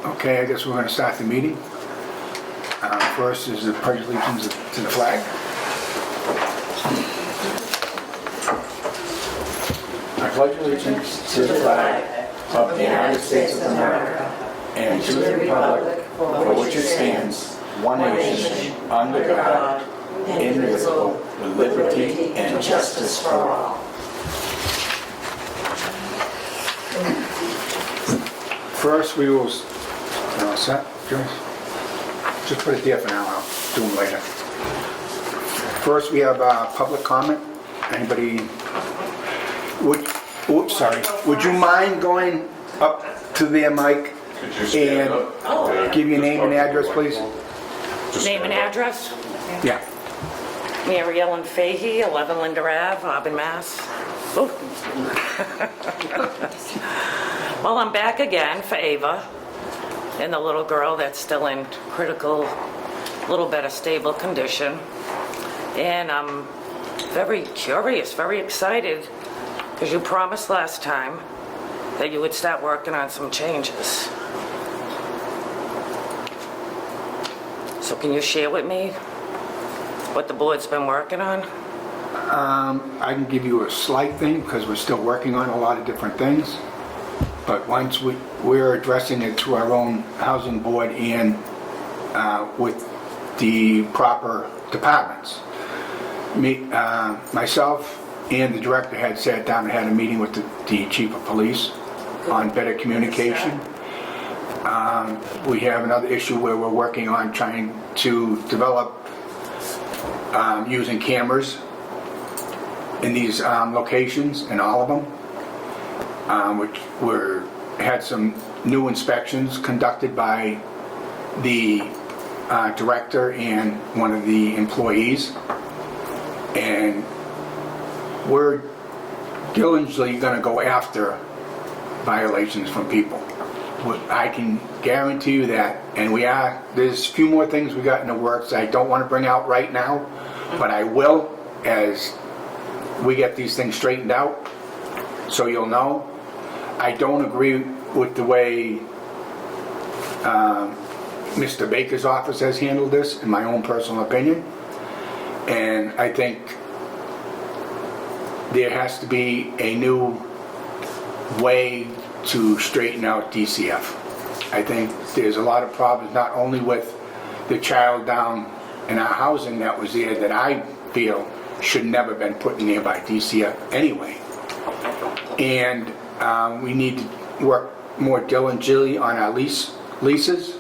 Okay, I guess we're going to start the meeting. First is the pledge of allegiance to the flag. I pledge allegiance to the flag of the United States of America and to the republic for which it stands, one nation, under God, indivisible, with liberty and justice for all. First, we will... set, Joyce? Just put it there for now, I'll do them later. First, we have public comment. Anybody... Would you mind going up to their mic and give your name and address, please? Name and address? Yeah. Mary Ellen Fahey, 11 Linda Ave, Auburn, Mass. Ooh. Well, I'm back again for Ava and the little girl that's still in critical, little better stable condition. And I'm very curious, very excited, because you promised last time that you would start working on some changes. So can you share with me what the board's been working on? I can give you a slight thing because we're still working on a lot of different things. But once we're addressing it to our own housing board and with the proper departments. Myself and the director had sat down and had a meeting with the chief of police on better communication. We have another issue where we're working on trying to develop using cameras in these locations, in all of them, which had some new inspections conducted by the director and one of the employees, and we're diligently going to go after violations from people. I can guarantee you that, and there's a few more things we got in the works I don't want to bring out right now, but I will as we get these things straightened out, so you'll know. I don't agree with the way Mr. Baker's office has handled this, in my own personal opinion, and I think there has to be a new way to straighten out DCF. I think there's a lot of problems, not only with the child down in our housing that was there that I feel should never been put in there by DCF anyway. And we need to work more diligently on our leases,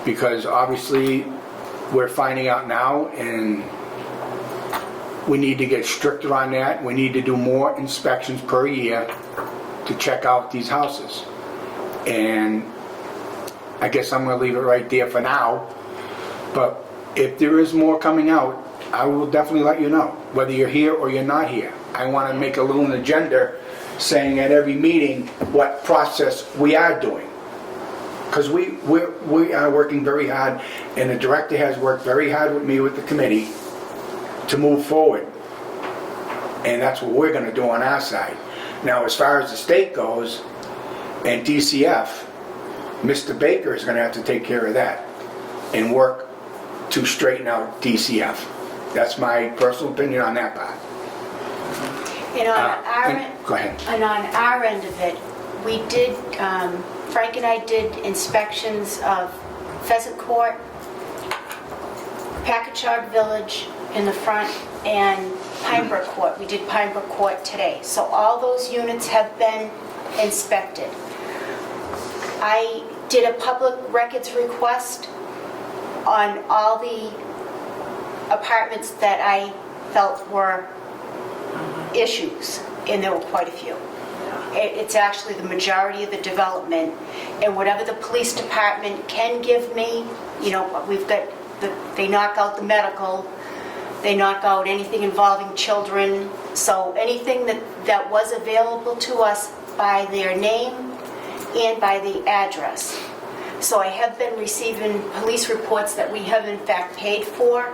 because obviously we're finding out now, and we need to get stricter on that. We need to do more inspections per year to check out these houses. And I guess I'm going to leave it right there for now. But if there is more coming out, I will definitely let you know, whether you're here or you're not here. I want to make a little agenda saying at every meeting what process we are doing. Because we are working very hard, and the director has worked very hard with me with the committee to move forward. And that's what we're going to do on our side. Now, as far as the state goes, and DCF, Mr. Baker is going to have to take care of that and work to straighten out DCF. That's my personal opinion on that part. And on go ahead. And on our end of it, we did, Frank and I did inspections of Pheasant Court, Packagug Village in the front, and Pinebrook Court. We did Pinebrook Court today. So all those units have been inspected. I did a public records request on all the apartments that I felt were issues, and there were quite a few. It's actually the majority of the development, and whatever the police department can give me, you know, we've got, they knock out the medical, they knock out anything involving children, so anything that was available to us by their name and by the address. So I have been receiving police reports that we have in fact paid for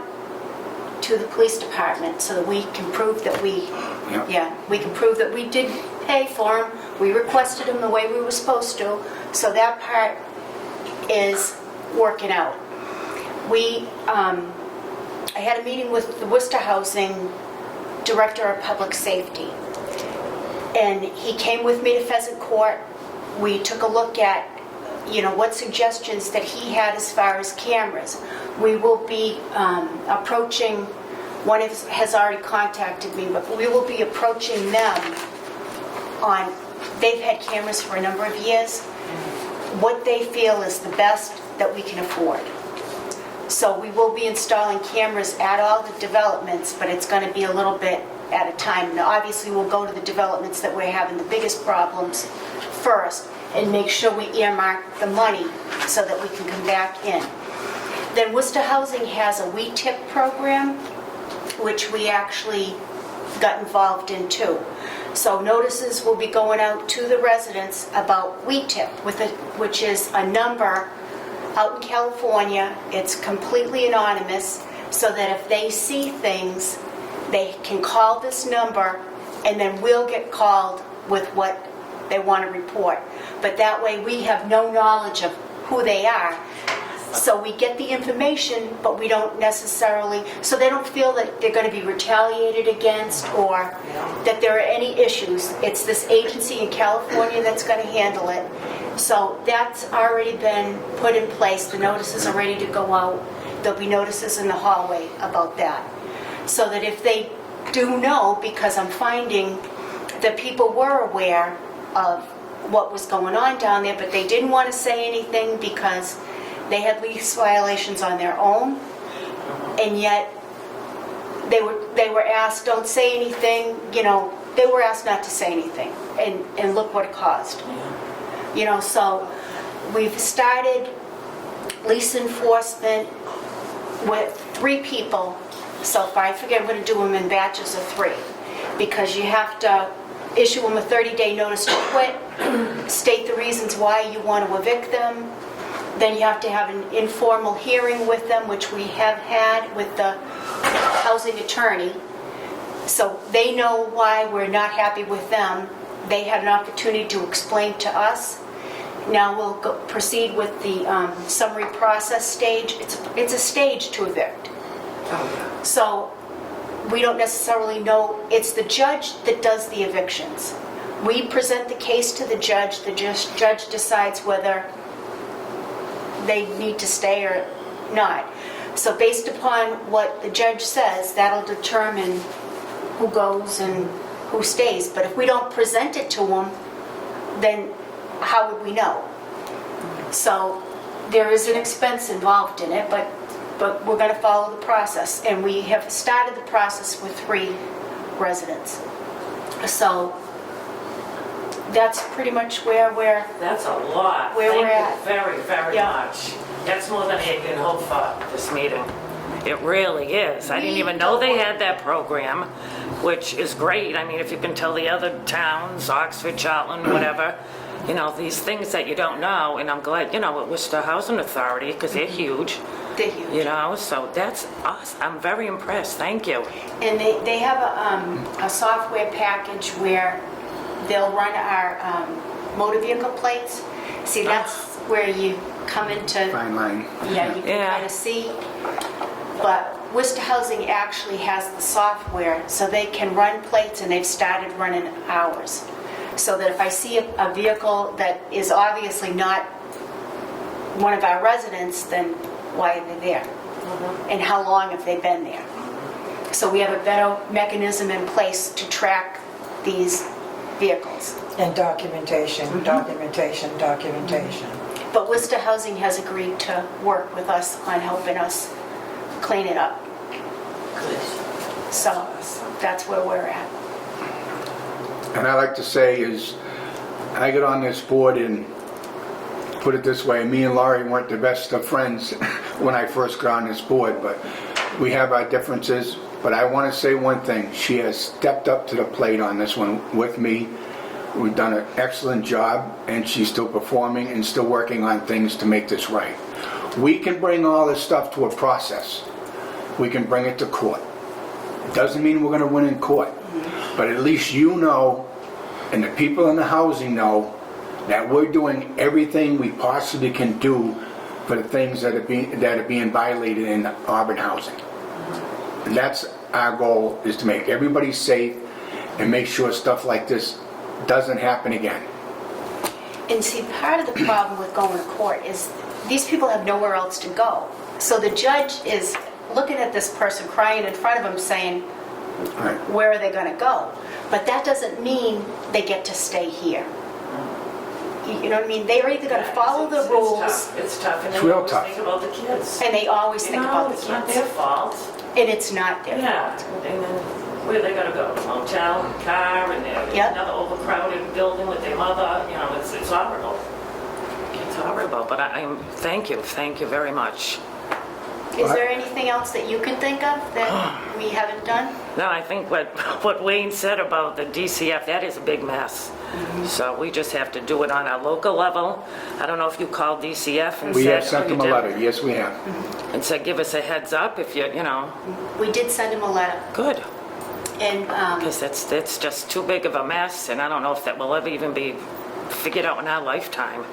to the police department, so that we can prove that we can prove that we did pay for them. We requested them the way we were supposed to, so that part is working out. I had a meeting with the Worcester Housing Director of Public Safety, and he came with me to Pheasant Court. We took a look at, what suggestions that he had as far as cameras. We will be approaching, one has already contacted me, but we will be approaching them on, they've had cameras for a number of years, what they feel is the best that we can afford. So we will be installing cameras at all the developments, but it's going to be a little bit at a time. Now, obviously, we'll go to the developments that we're having the biggest problems first and make sure we earmark the money so that we can come back in. Then Worcester Housing has a We Tip program, which we actually got involved in too. So notices will be going out to the residents about We Tip, which is a number out in California. It's completely anonymous, so that if they see things, they can call this number, and then we'll get called with what they want to report. But that way we have no knowledge of who they are. So we get the information, but we don't necessarily, so they don't feel that they're going to be retaliated against or that there are any issues. It's this agency in California that's going to handle it. So that's already been put in place. The notices are ready to go out. There'll be notices in the hallway about that. So that if they do know, because I'm finding that people were aware of what was going on down there, but they didn't want to say anything because they had lease violations on their own, and yet they were asked, don't say anything, they were asked not to say anything, and look what it caused. So we've started lease enforcement with 3 people so far. I figure I'm going to do them in batches of 3, because you have to issue them a 30-day notice to quit, state the reasons why you want to evict them. Then you have to have an informal hearing with them, which we have had with the housing attorney. So they know why we're not happy with them. They had an opportunity to explain to us. Now we'll proceed with the summary process stage. It's a stage to evict. So we don't necessarily know. It's the judge that does the evictions. We present the case to the judge. The judge decides whether they need to stay or not. So based upon what the judge says, that'll determine who goes and who stays. But if we don't present it to them, then how would we know? So there is an expense involved in it, but we're going to follow the process. And we have started the process with 3 residents. So that's pretty much where we're... That's a lot. Where we're at. Thank you very, very much. That's more than I can hope for this meeting. It really is. I didn't even know they had that program, which is great. I mean, if you can tell the other towns, Oxford, Charlton, whatever, these things that you don't know. And I'm glad, at Worcester Housing Authority, because they're huge. They're huge. So that's awesome. I'm very impressed. Thank you. And they have a software package where they'll run our motor vehicle plates. See, that's where you come into... Fine line. Yeah, you can kind of see. But Worcester Housing actually has the software, so they can run plates, and they've started running ours. So that if I see a vehicle that is obviously not one of our residents, then why are they there? And how long have they been there? So we have a better mechanism in place to track these vehicles. And documentation, documentation. But Worcester Housing has agreed to work with us on helping us clean it up. Good. So that's where we're at. And I like to say is, I got on this board, and put it this way, me and Laurie weren't the best of friends when I first got on this board, but we have our differences. But I want to say one thing, she has stepped up to the plate on this one with me. We've done an excellent job, and she's still performing and still working on things to make this right. We can bring all this stuff to a process. We can bring it to court. Doesn't mean we're going to win in court, but at least you know, and the people in the housing know, that we're doing everything we possibly can do for the things that are being violated in Auburn housing. And that's our goal, is to make everybody safe and make sure stuff like this doesn't happen again. And see, part of the problem with going to court is these people have nowhere else to go. So the judge is looking at this person crying in front of him saying, Right. where are they going to go? But that doesn't mean they get to stay here. You know what I mean? They're either going to follow the rules, It's tough, and It's they real always tough. think about the kids. and they always You think know, about the it's not kids. their fault. And it's not their Yeah, fault. and then where they gotta go? Motel, car, and they're in Yep. another overcrowded building with their mother, you know, it's horrible. It's horrible, but thank you very much. Is there anything else that you can think of that we haven't done? No, I think what Wayne said about the DCF, that is a big mess. So we just have to do it on a local level. I don't know if you called DCF and said... We have sent oh, them you a did? letter, yes, we have. And said, give us a heads up if you know, We did send him a letter, good. and Because it's just too big of a mess, and I don't know if that will ever even be figured out in our lifetime.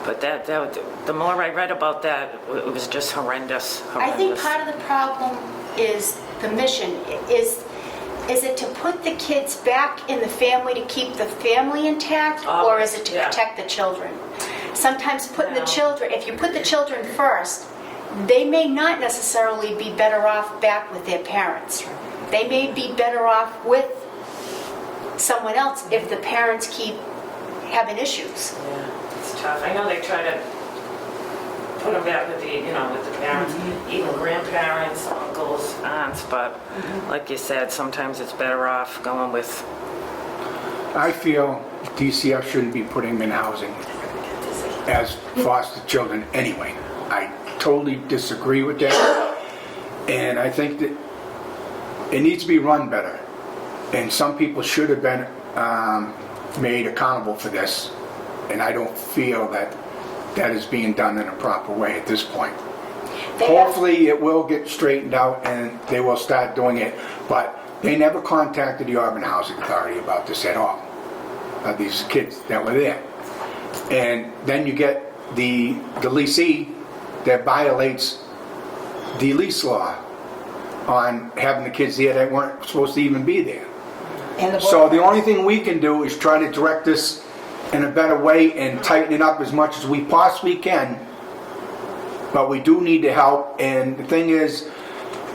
But the more I read about that, it was just horrendous. I think part of the problem is the mission. Is it to put the kids back in the family to keep the family intact, or is it to Yeah. protect the children? Sometimes putting the No. children, if you put the children first, they may not necessarily be better off back with their parents. They may be better off with someone else if the parents keep having issues. Yeah, it's tough. I know they try to put them back with with the parents, even grandparents, uncles, aunts, but like you said, sometimes it's better off going with... I feel DCF shouldn't be putting them in housing as foster children anyway. I totally disagree with that. And I think that it needs to be run better. And some people should have been made accountable for this. And I don't feel that that is being done in a proper way at this point. They have- Hopefully it will get straightened out and they will start doing it, but they never contacted the Auburn Housing Authority about this at all, these kids that were there. And then you get the leasee that violates the lease law on having the kids there that weren't supposed to even be there. And the So the boyfriends. only thing we can do is try to direct this in a better way and tighten it up as much as we possibly can. But we do need to help, and the thing is,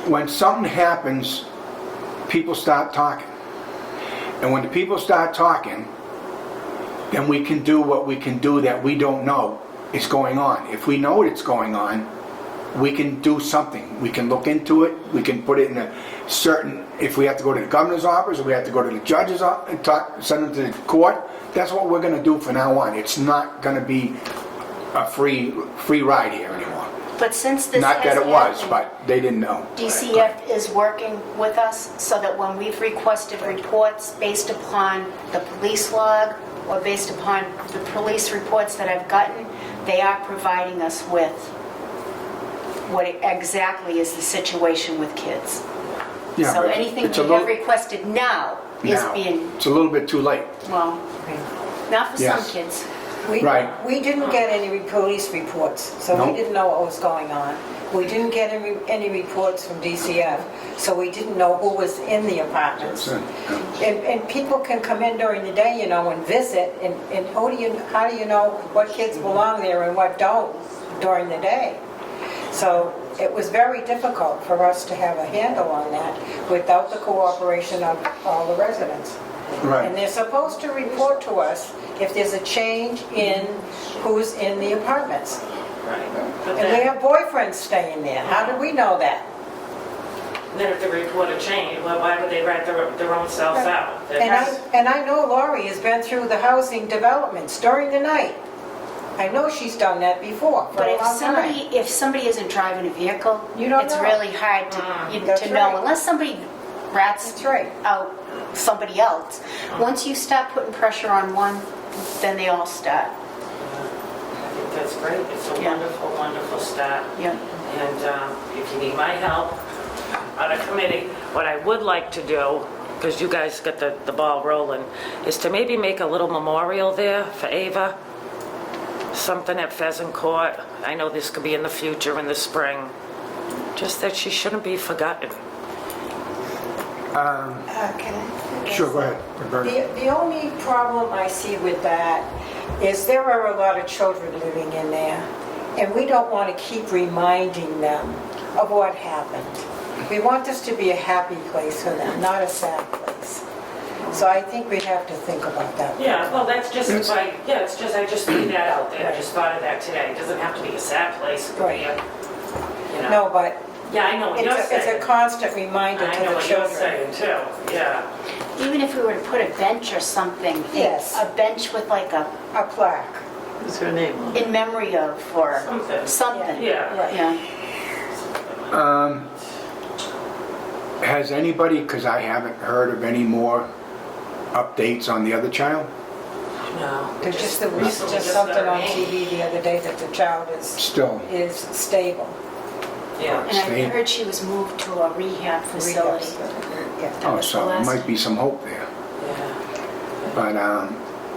when something happens, people start talking. And when the people start talking, then we can do what we can do that we don't know is going on. If we know it's going on, we can do something. We can look into it, we can put it in a certain, if we have to go to the governor's office, or we have to go to the judge's office and send them to the court, that's what we're gonna do from now on. It's not gonna be a free ride here anymore. But since this Not that has it was, happened, but they didn't know. DCF is working with us so that when we've requested reports based upon the police log or based upon the police reports that I've gotten, they are providing us with what exactly is the situation with kids. Yeah, So but anything it's a we have little- requested now is now. being, It's a little bit too late. well, not for some Yes. kids. Right. We didn't get any police reports, so Nope. we didn't know what was going on. We didn't get any reports from DCF, so we didn't know who was in the apartments. That's it. And people can come in during the day, and visit, and how do you know what kids belong there and what don't during the day? So it was very difficult for us to have a handle on that without the cooperation of all the residents. And Right. they're supposed to report to us if there's a change in who's in the apartments. Right. But And we then, have boyfriends staying there. How do we know that? if the report had changed, well, why would they write their own selves out? And I know Laurie has been through the housing developments during the night. I know she's done that before for But a if long time. somebody isn't driving a vehicle, You don't it's know. really hard That's to know, right. unless somebody rats That's right. out somebody else. Once you start putting pressure on one, then they all start. I think that's great. It's a Yeah. wonderful, wonderful start. Yeah. And if you need my help on a committee, what I would like to do, because you guys got the ball rolling, is to maybe make a little memorial there for Ava. something at Pheasant Court. I know this could be in the future, in the spring. Just that she shouldn't be forgotten. Can I? Sure, go ahead, Roberta. The only problem I see with that is there are a lot of children living in there, and we don't want to keep reminding them of what happened. We want this to be a happy place for them, not a sad place. So I think we have to think about that. Yeah, well, that's just, I just threw that out there. I just thought of that today. It doesn't have to be a sad place. It could be a, you know. No, but Yeah, I know what you're it's a saying. constant reminder I to know the what you're children. saying too, yeah. Even if we were to put a bench or something, Yes. a bench with like a, A plaque. What's her name? in memory of, or Something. something. Yeah. Right. Yeah. Has anybody, because I haven't heard of any more updates on the other child? No. There's just Recently something on started. TV the other day that the child Still. is stable. Yeah. And I Stay- heard she was moved to a rehab facility. Yeah. That Oh, was the so there last- might be some hope there. Yeah. But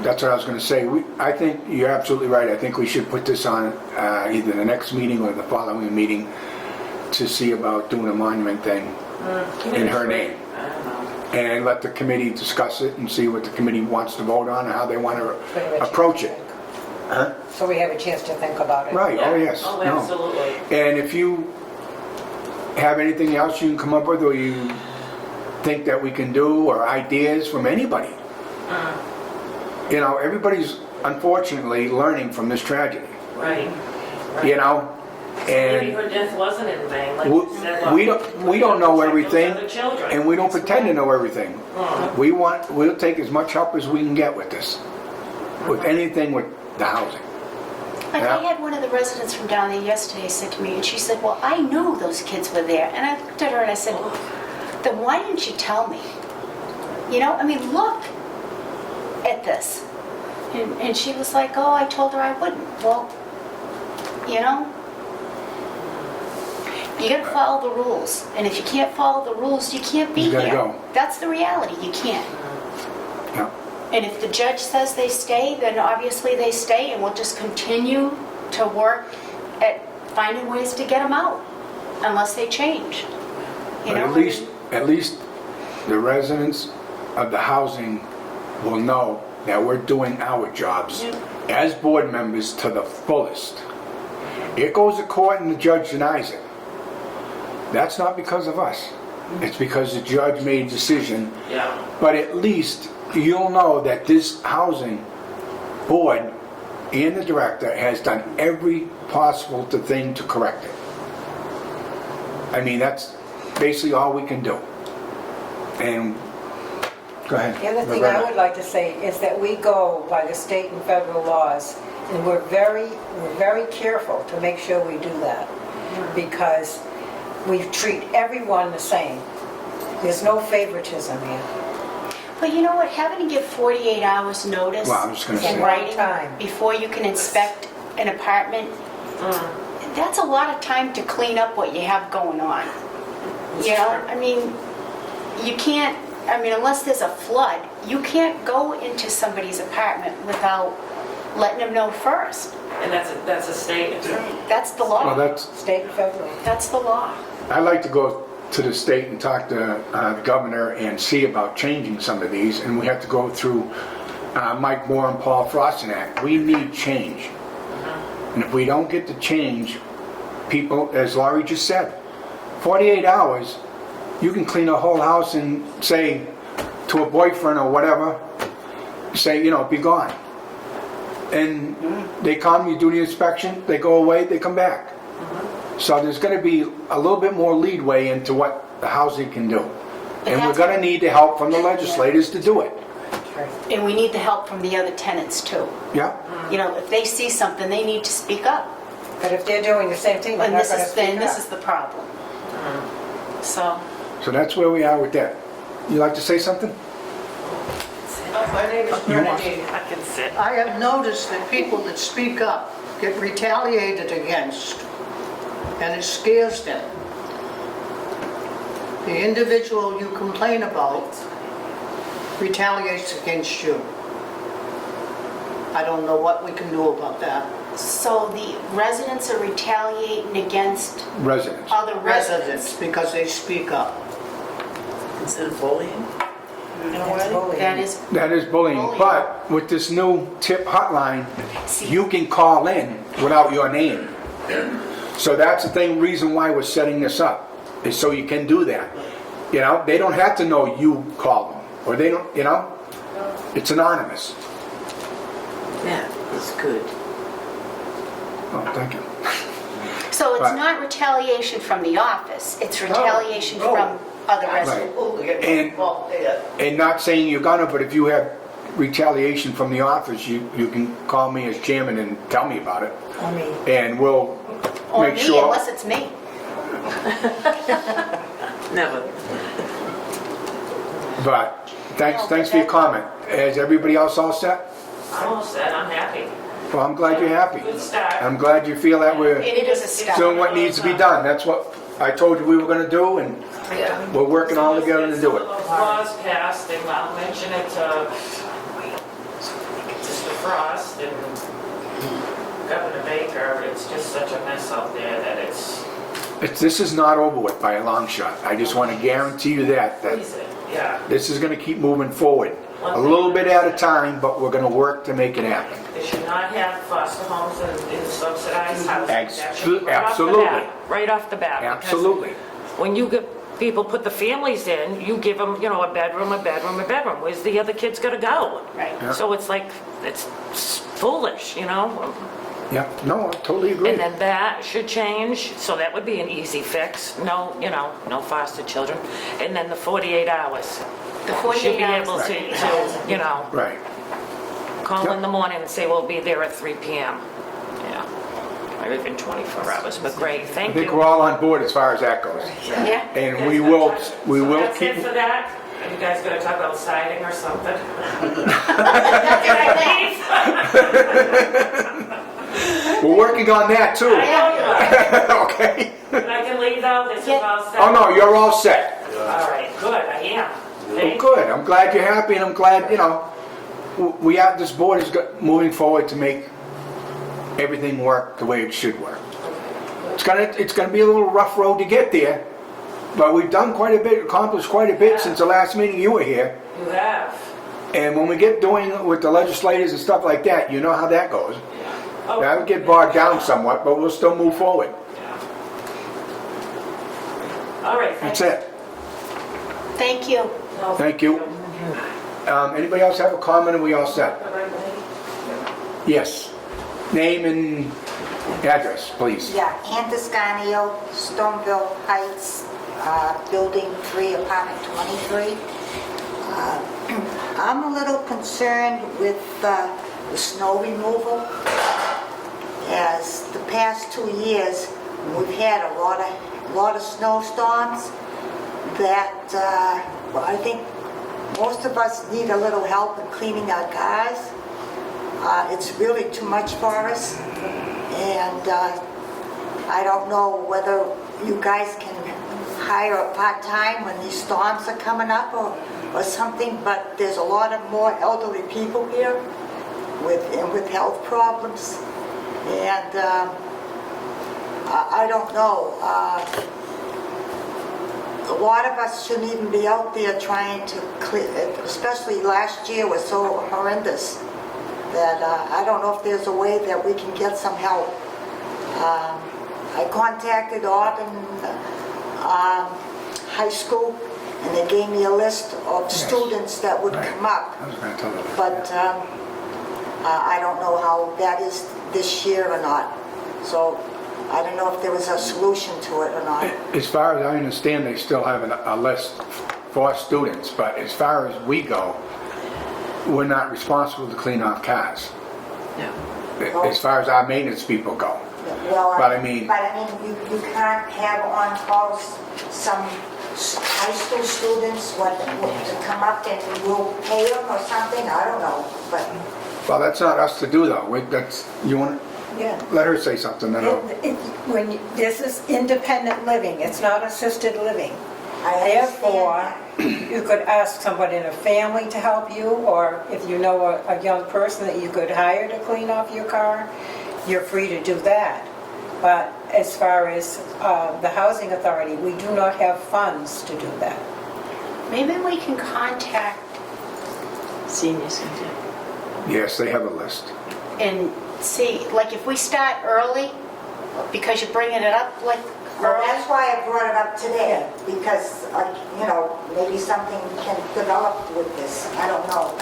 that's what I was going to say. I think you're absolutely right. I think we should put this on either the next meeting or the following meeting to see about doing a monument thing in her name. I don't know. And let the committee discuss it and see what the committee wants to vote on and how they want to approach it. Huh? So we have a chance to think about it. Right, oh yes. Oh, no. absolutely. And if you have anything else you can come up with or you think that we can do or ideas from anybody. You know, everybody's unfortunately learning from this tragedy, Right. you know? Maybe And her death wasn't in vain, like you said. we don't know Protect those everything other children. and we don't pretend to know everything. Mhm. We'll take as much help as we can get with this, with anything with the housing. Like Yeah. I had one of the residents from down there yesterday said to me, and she said, well, I knew those kids were there. And I looked at her and I said, then why didn't you tell me? You know, I mean, look at this. And she was like, oh, I told her I wouldn't. Well, you know, you gotta follow the rules. And if you can't follow the rules, you can't be You gotta here. go. That's the reality, you can't. Yeah. And if the judge says they stay, then obviously they stay, and we'll just continue to work at finding ways to get them out, unless they change. You But know, at least the residents of the housing will know that we're doing our jobs as board members to the fullest. It goes to court and the judge denies it. That's not because of us. It's because the judge made a decision. Yeah. But at least you'll know that this housing board and the director has done every possible thing to correct it. I mean, that's basically all we can do. And, go ahead. The other thing I would like to say is that we go by the state and federal laws, and we're very careful to make sure we do that, because we treat everyone the same. There's no favoritism here. but you know what, having to give 48 hours notice Well, I was just gonna in say. writing Time. before you can inspect an apartment, that's a lot of time to clean up what you have going on. You know, I mean, you can't, I mean, unless there's a flood, you can't go into somebody's apartment without letting them know first. And that's a state. That's the Well, law. that's, State and federal. That's the law. I'd like to go to the state and talk to the governor and see about changing some of these, and we have to go through Mike Moore and Paul Frost and that. We need change. And if we don't get the change, people, as Laurie just said, 48 hours, you can clean a whole house and say to a boyfriend or whatever, say, you know, be gone. And they come, you do the inspection, they go away, they come back. So there's going to be a little bit more leadway into what the housing can do. And we're that's- going to need the help from the legislators to do it. And we need the help from the other tenants too. Yeah? You know, if they see something, they need to speak up. But if they're doing the same thing, they're And not this going to is, speak then this up. is the problem. So, So that's where we are with that. You like to say something? My name is Bernadine. I can sit. I have noticed that people that speak up get retaliated against, and it scares them. The individual you complain about retaliates against you. I don't know what we can do about that. So the residents are retaliating against Residents. other Residents, residents? because they speak up. Instead of bullying? That is, That is bullying, Bullying. but with this new tip hotline, See- you can call in without your name. So that's the thing, reason why we're setting this up, is so you can do that. You know, they don't have to know you called them, or they don't, you know? It's anonymous. Yeah, that's good. Oh, thank you. so it's Right. not retaliation from the office, it's retaliation No. from other residents? And- And not saying you're gonna, but if you have retaliation from the office, you can call me as chairman and tell me about it. I mean, And we'll Or make me, sure. unless it's me. Never. But thanks for your comment. Is everybody else all set? I'm all set, I'm happy. Well, I'm glad you're happy. Good start. I'm glad you feel that we're It is a start. doing what needs to be done. That's what I told you we were gonna do, and Yeah. we're working all together to do it. Those laws passed, and I'll mention it to Mr. Frost and Governor Baker. It's just such a mess out there that it's, This is not over with by a long shot. I just want to guarantee you that please it, yeah. this is gonna keep moving forward. A little bit at a time, but we're gonna work to make it happen. They should not have foster homes in subsidized housing. That should be right off the Absolutely. bat, right off the bat. because Absolutely. When you get, people put the families in, you give them, you know, a bedroom, a bedroom, a bedroom. Where's the other kids gonna go? Right. Yeah. So it's like, it's foolish, you know? Yeah, no, I totally agree. And then that should change, so that would be an easy fix. No, you know, no foster children. And then the 48 hours. The Should 48 be able hours. to, you know, Right. call Yep. in the morning and say, we'll be there at 3 PM. Yeah, or even 24 hours, but great, I thank think we're you. all on board as far as that goes. Yeah. And we will So that's keep, it for that? Are you guys gonna talk about siding or something? we're working on that too. I Okay? can leave though, this is all set? Oh, no, you're all set. All right, good, I am. Well, Thank you. good. I'm glad you're happy, and I'm glad, you know, we have, this board is moving forward to make everything work the way it should work. It's gonna be a little rough road to get there, but we've done quite a bit, accomplished quite a bit since the last meeting you were here. You have. And when we get doing it with the legislators and stuff like that, you know how that goes. Oh, That'll get bogged down somewhat, but we'll still move forward. all right, That's thanks. it. Thank you. No, Thank you. Anybody else have a comment? Are we all set? Yes. Name and address, please. Yeah, Ann Descanio, Stoneville Heights, Building 3, Apartment 23. I'm a little concerned with the snow removal. As the past 2 years, we've had a lot of snowstorms that well, I think most of us need a little help in cleaning our cars. It's really too much for us. And I don't know whether you guys can hire a part-time when these storms are coming up or something, but there's a lot of more elderly people here with health problems. And I don't know. A lot of us shouldn't even be out there trying to clear, especially last year was so horrendous that I don't know if there's a way that we can get some help. I contacted Auburn High School, and they gave me a list of students that would Right. come up. I was gonna tell you that. But I don't know how that is this year or not. So I don't know if there was a solution to it or not. As far as I understand, they still have a list for students, but as far as we go, we're not responsible to clean off cars. Yeah. As far as our maintenance people go. Well, But I mean- you can't have on calls some high school students to come up and we'll pay them or something, I don't know, but Well, that's not us to do though. You want yeah. to, let her say something then. This is independent living, it's not assisted living. Therefore, you could ask someone in a family to help you, or if you know a young person that you could hire to clean off your car, you're free to do that. But as far as the housing authority, we do not have funds to do that. Maybe we can contact Senior center. Yes, they have a list. and see, like if we start early, because you're bringing it up like Well, early. that's why I brought it up today, because, you know, maybe something can develop with this. I don't know.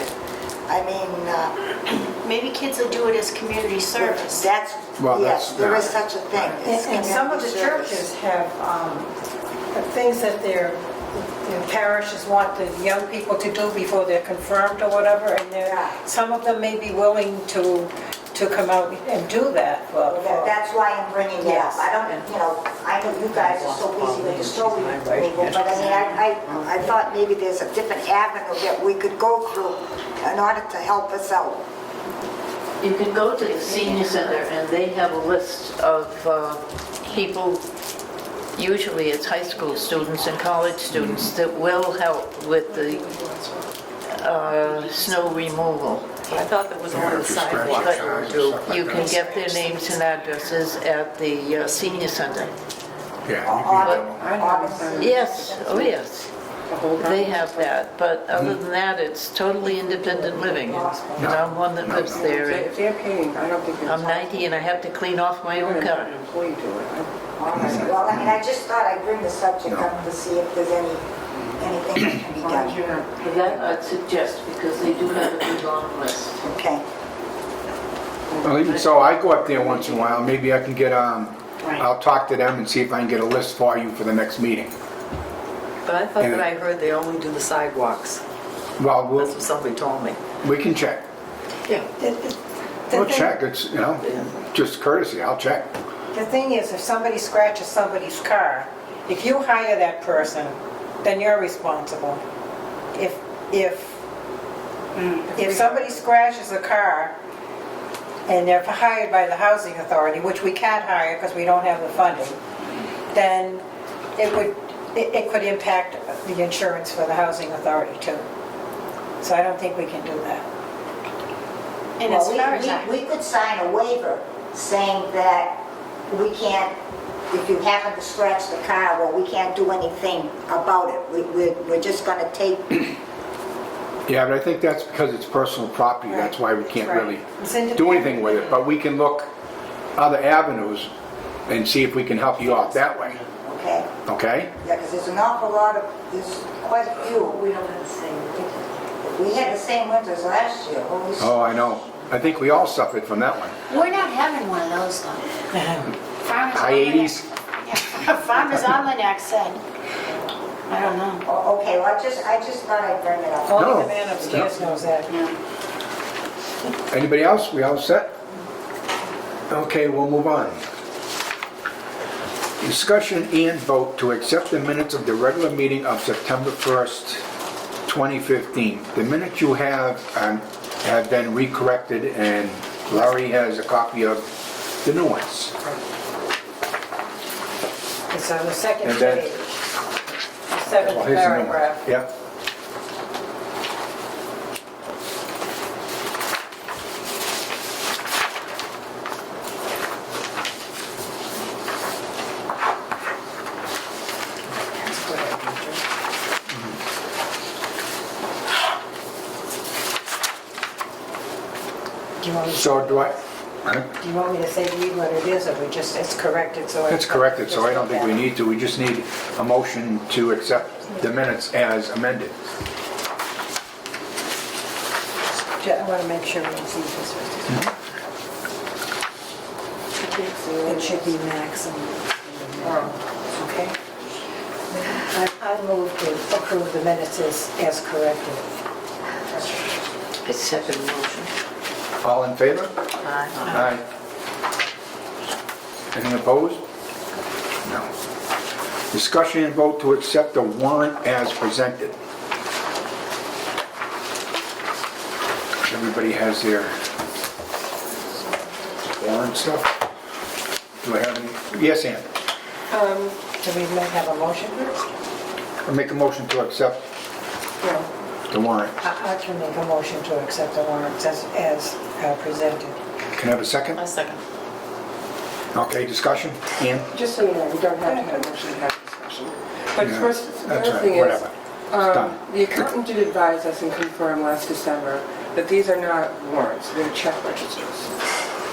I mean, Maybe kids will do it as community service. that's, Well, yes, that's there not- is such a thing. It's And some of the community service. churches have things that their parishes want the young people to do before they're confirmed or whatever, and Yeah. some of them may be willing to come out and do that That's why I'm bringing it up. Yes. I don't, you know, I know you guys are so busy with the snow removal, but I mean, I thought maybe there's a different avenue that we could go through in order to help us out. You can go to the senior center and they have a list of people, usually it's high school students and college students, that will help with the snow removal. I thought there was one on the sidewalk. But you can get their names and addresses at the senior center. Yeah. Auburn. Yes, oh yes, they have that, but other than that, it's totally independent living. And I'm one that lives there, and If they're paying, I don't think it's... I'm 90 and I have to clean off my own car. An employee do it. All right. Well, I mean, I just thought I'd bring the subject up to see if there's anything that can be Why done. don't you not? For that, I'd suggest, because they do have a good long list. Okay. Well, even so, I go up there once in a while, maybe I can get, I'll talk to them and see if I can get a list for you for the next meeting. But I thought that I heard they only do the sidewalks. Well, That's what somebody told me. we can check. Yeah. We'll check, it's, you know, just courtesy, I'll check. The thing is, if somebody scratches somebody's car, if you hire that person, then you're responsible. If somebody scratches a car and they're hired by the housing authority, which we can't hire because we don't have the funding, then it could impact the insurance for the housing authority too. So I don't think we can do that. And as far Well, as we could sign a waiver saying that we can't, if you happen to scratch the car, well, we can't do anything about it. We're just gonna take, Yeah, but I think that's because it's personal property, that's why we can't Right. really It's do independent. anything with it. But we can look other avenues and see if we can help you out that way, okay? okay? Yeah, because there's an awful lot of, there's quite a few. We don't have the same. We had the same winters last year. Holy Oh, I know. I think we all suffered from that one. we're not having one of those though. Farmers High Almanac- 80s? Yeah, Farmers Almanac said. I don't know. Oh, okay, well, I just thought I'd bring it up. No. Only the man upstairs knows that. Anybody else? We all set? Okay, we'll move on. Discussion and vote to accept the minutes of the regular meeting of September 1st, 2015. The minutes you have been recorrected, and Larry has a copy of the new ones. It's on the second And then- page, the seventh Well, here's the new one. paragraph. Yep. Do you want me So do I? do you want me to say read what it is, or we just, it's corrected, so... It's corrected, so I don't think we need to. We just need a motion to accept the minutes as amended. I want to make sure we see this first. It should be maximum. Okay? I move to approve the minutes as corrected. I second the motion. All in favor? Aye. Aye. Any opposed? No. Discussion and vote to accept the warrant as presented. Everybody has their warrant stuff. Do I have any? Yes, Ann? Do we have a motion first? make a motion to accept Yeah. the warrant. I can make a motion to accept the warrants as presented. Can I have a second? A second. Okay, discussion? Ian? Just so you know, we don't have to have a motion to have discussion. But Yeah, first, the that's other right, thing is, whatever. It's done. the accountant did advise us and confirm last December that these are not warrants, they're check registers.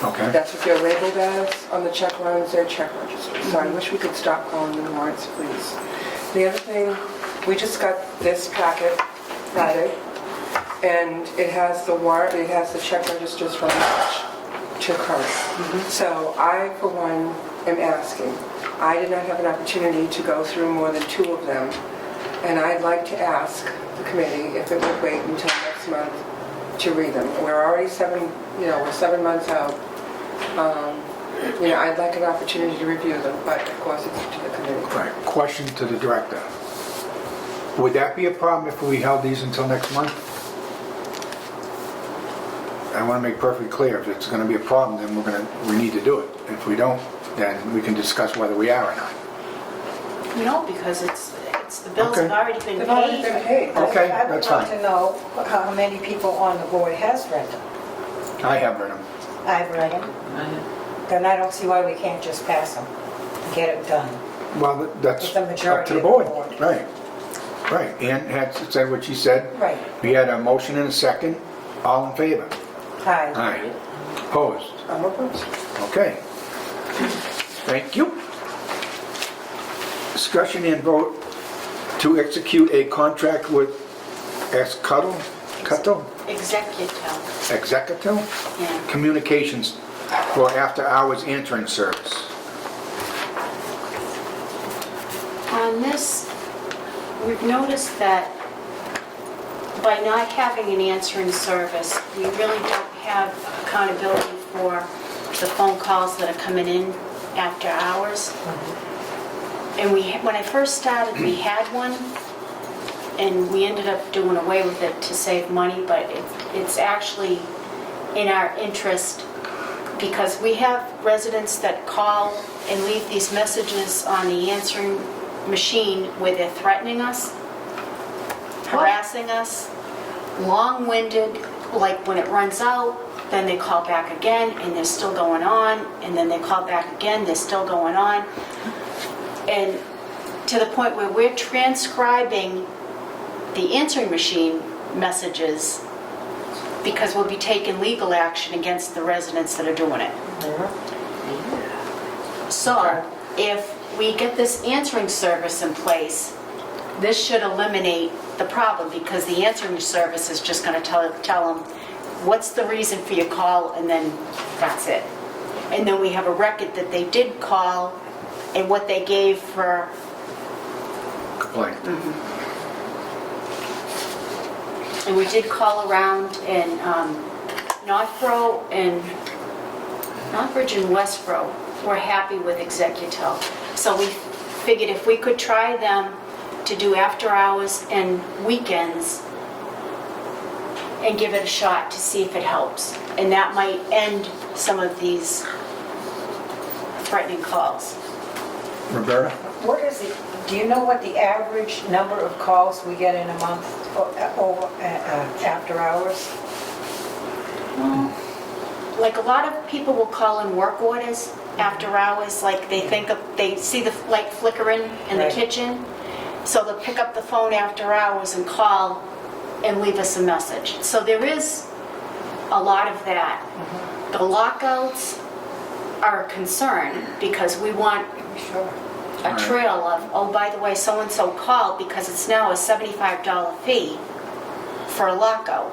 Okay. That's what they're labeled as on the check runs, they're check registers. So I wish we could stop calling them warrants, please. The other thing, we just got this packet Friday, and it has the warrant, it has the check registers from March to current. So I, for one, am asking. I did not have an opportunity to go through more than 2 of them, and I'd like to ask the committee if it would wait until next month to read them. We're already we're 7 months out. I'd like an opportunity to review them, but of course it's up to the committee. Right, question to the director. Would that be a problem if we held these until next month? I want to make perfectly clear, if it's going to be a problem, then we need to do it. If we don't, then we can discuss whether we are or not. No, because the bills Okay. have already been They've already been paid. paid. Okay, I would that's like fine. to know how many people on the board has read them. I have read them. I've read them. Then I don't see why we can't just pass them and get it done. Well, that's With the up majority to the of the board. board. Right, right. Ann had said what she said. Right. We had a motion and a second. All in favor? Aye. Aye. Opposed? I'm opposed. Okay. Thank you. Discussion and vote to execute a contract with Cuttle Executive, yeah. Communications for after-hours answering service. On this, we've noticed that by not having an answering service, we really don't have accountability for the phone calls that are coming in after hours. And when I first started, we had one, and we ended up doing away with it to save money, but it's actually in our interest because we have residents that call and leave these messages on the answering machine where they're threatening us, harassing us, long-winded, like when it runs out, then they call back again and they're still going on, and then they call back again, they're still going on. And to the point where we're transcribing the answering machine messages because we'll be taking legal action against the residents that are doing it. So if we get this answering service in place, this should eliminate the problem because the answering service is just going to tell them what's the reason for your call, and then that's it. And then we have a record that they did call and what they gave for. Complaint. And we did call around in Northborough and Northbridge and Westborough. We're happy with Executel. So we figured if we could try them to do after hours and weekends and give it a shot to see if it helps. And that might end some of these threatening calls. Roberta? What is it, do you know what the average number of calls we get in a month after hours? Like a lot of people will call in work orders after hours, like they see the light flickering in the Right. kitchen. So they'll pick up the phone after hours and call and leave us a message. So there is a lot of that. The lockouts are a concern because we want Sure. a trail of, oh, by the way, so-and-so called, because it's now a $75 fee for a lockout.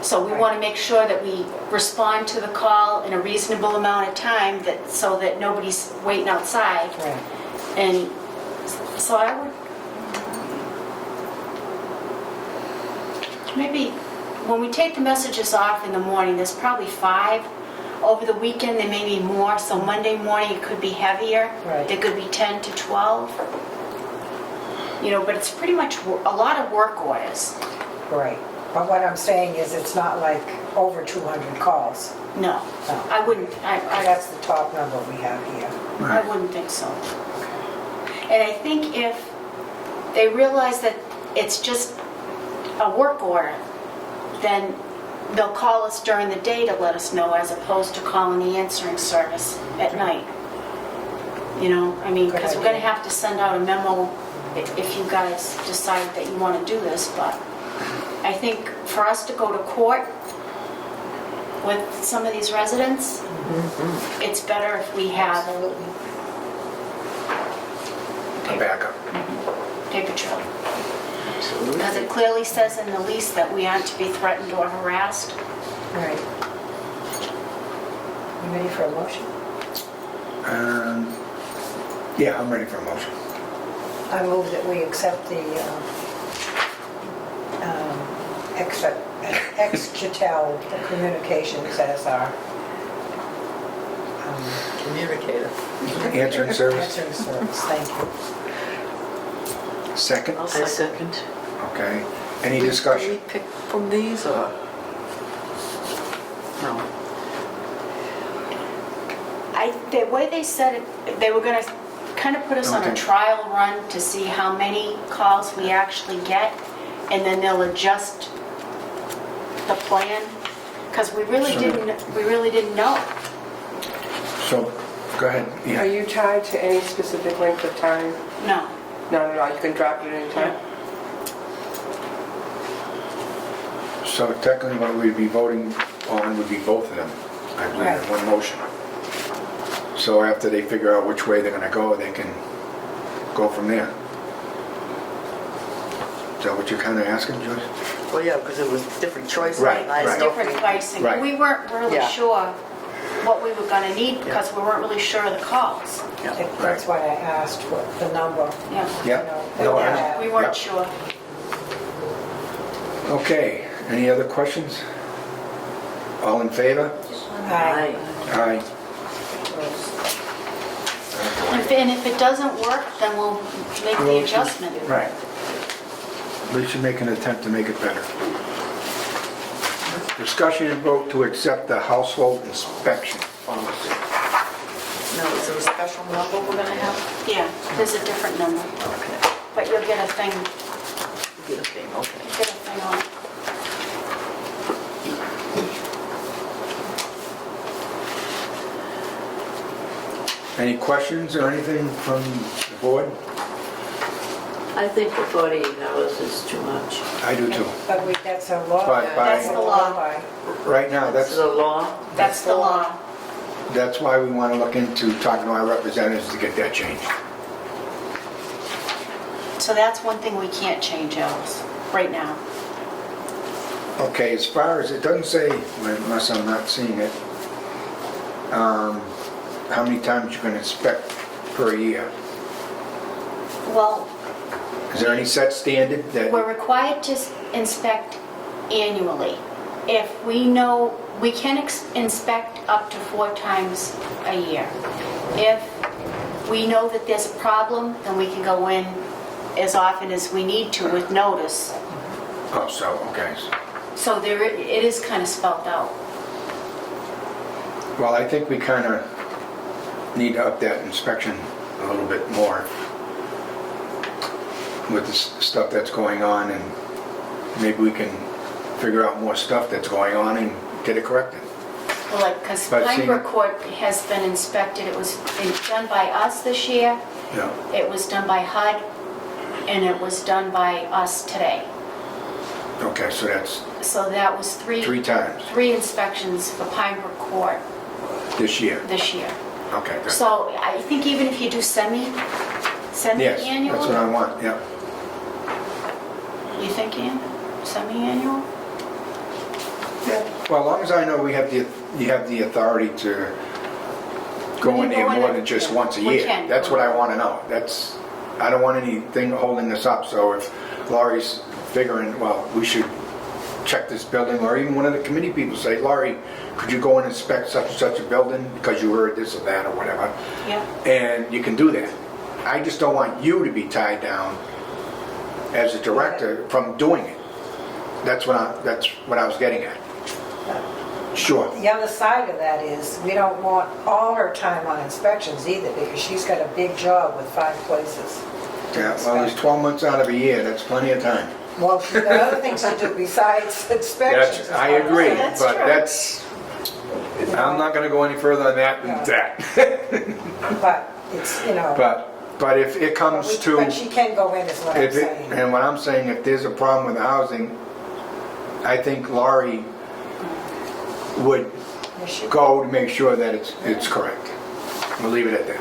So we want to make sure that we respond to the call in a reasonable amount of time so that nobody's waiting outside. Right. And so I would, maybe, when we take the messages off in the morning, there's probably 5. Over the weekend, there may be more, so Monday morning it could be heavier. Right. There could be 10 to 12. But it's pretty much a lot of work orders. Right. But what I'm saying is it's not like over 200 calls. No, No. I wouldn't, That's the top number we have here. I wouldn't think so. And I think if they realize that it's just a work order, then they'll call us during the day to let us know as opposed to calling the answering service at night. You know, I mean, because we're gonna have to send out a memo if you guys decide that you want to do this, but I think for us to go to court with some of these residents, it's better if we have A backup. paper trail. Because it clearly says in the lease that we aren't to be threatened or harassed. Right. You ready for a motion? Yeah, I'm ready for a motion. I move that we accept the ex-Chitel Communications as our Communicator. Answering service, answering service. Thank you. second, I second. okay. Any Do discussion? we pick from these or? No. The way they said it, they were gonna kind of put us on a Okay. trial run to see how many calls we actually get, and then they'll adjust the plan, because we really Sure. didn't know. So, go ahead. Are Yeah. you tied to any specific length of time? No. No, you can drop it at any time? So technically what we'd be voting on would be both of them, I believe, in one motion. So after they figure out which way they're gonna go, they can go from there. Is that what you're kinda asking, Joyce? Well, yeah, because it was different choices. Right, and I right. It's don't different think- pricing. Right. We weren't really Yeah. sure what we were gonna need, because we weren't really sure of the calls. That's why I asked for the number. Yeah. Yeah. You No, know, I- We weren't Yeah. sure. Okay, any other questions? All in favor? Aye. Aye. And if it doesn't work, then we'll make the Well, adjustment. Right. We should make an attempt to make it better. Discussion and vote to accept the household inspection policy. No, is there a special number we're gonna have? Yeah, there's a different number, Okay. but you'll get a thing, We'll get a thing, okay. get a thing on it. Any questions or anything from the board? I think the 48 hours is too much. I do too. But that's a law. But by- That's the law. Right now, That's the law. That's the law. that's why we want to look into talking to our representatives to get that changed. So that's one thing we can't change, Alice, right now. Okay, as far as, it doesn't say, unless I'm not seeing it, how many times you can inspect per year? Well, Is there any set standard that? we're required to inspect annually. If we know, we can inspect up to 4 times a year. If we know that there's a problem, then we can go in as often as we need to with notice. Oh, so, okay. So there, it is kind of spelled out. Well, I think we kind of need to up that inspection a little bit more with the stuff that's going on, and maybe we can figure out more stuff that's going on and get it corrected. Well, like, because But see- Pine Brook Court has been inspected, it was done by us this year, Yeah. it was done by HUD, and it was done by us today. Okay, so that's So that was 3 times 3 inspections for Pine Brook Court this year. this year. Okay, good. So I think even if you do Yes, semi-annual? that's what I want, yeah. You think, Ian? Semi-annual? Well, as long as I know you have the authority to go in there more than just once a We year. can. That's what I want to know. I don't want anything holding us up, so if Laurie's figuring, well, we should check this building, or even one of the committee people say, Laurie, could you go and inspect such and such a building because you heard this or that or whatever? Yeah. And you can do that. I just don't want you to be tied down as a director from doing it. That's what I was getting at. Sure. The other side of that is, we don't want all her time on inspections either, because she's got a big job with 5 places. Yeah, well, there's 12 months out of a year, that's plenty of time. Well, she's got other things to do besides inspections. That's, I agree, That's but true. that's, I'm not gonna go any further on that than that. But it's, you know. But if it comes to, But she can go in, is what I'm if it, saying. and what I'm saying, if there's a problem with the housing, I think Laurie would Yes, she- go to make sure that it's correct. We'll leave it at that.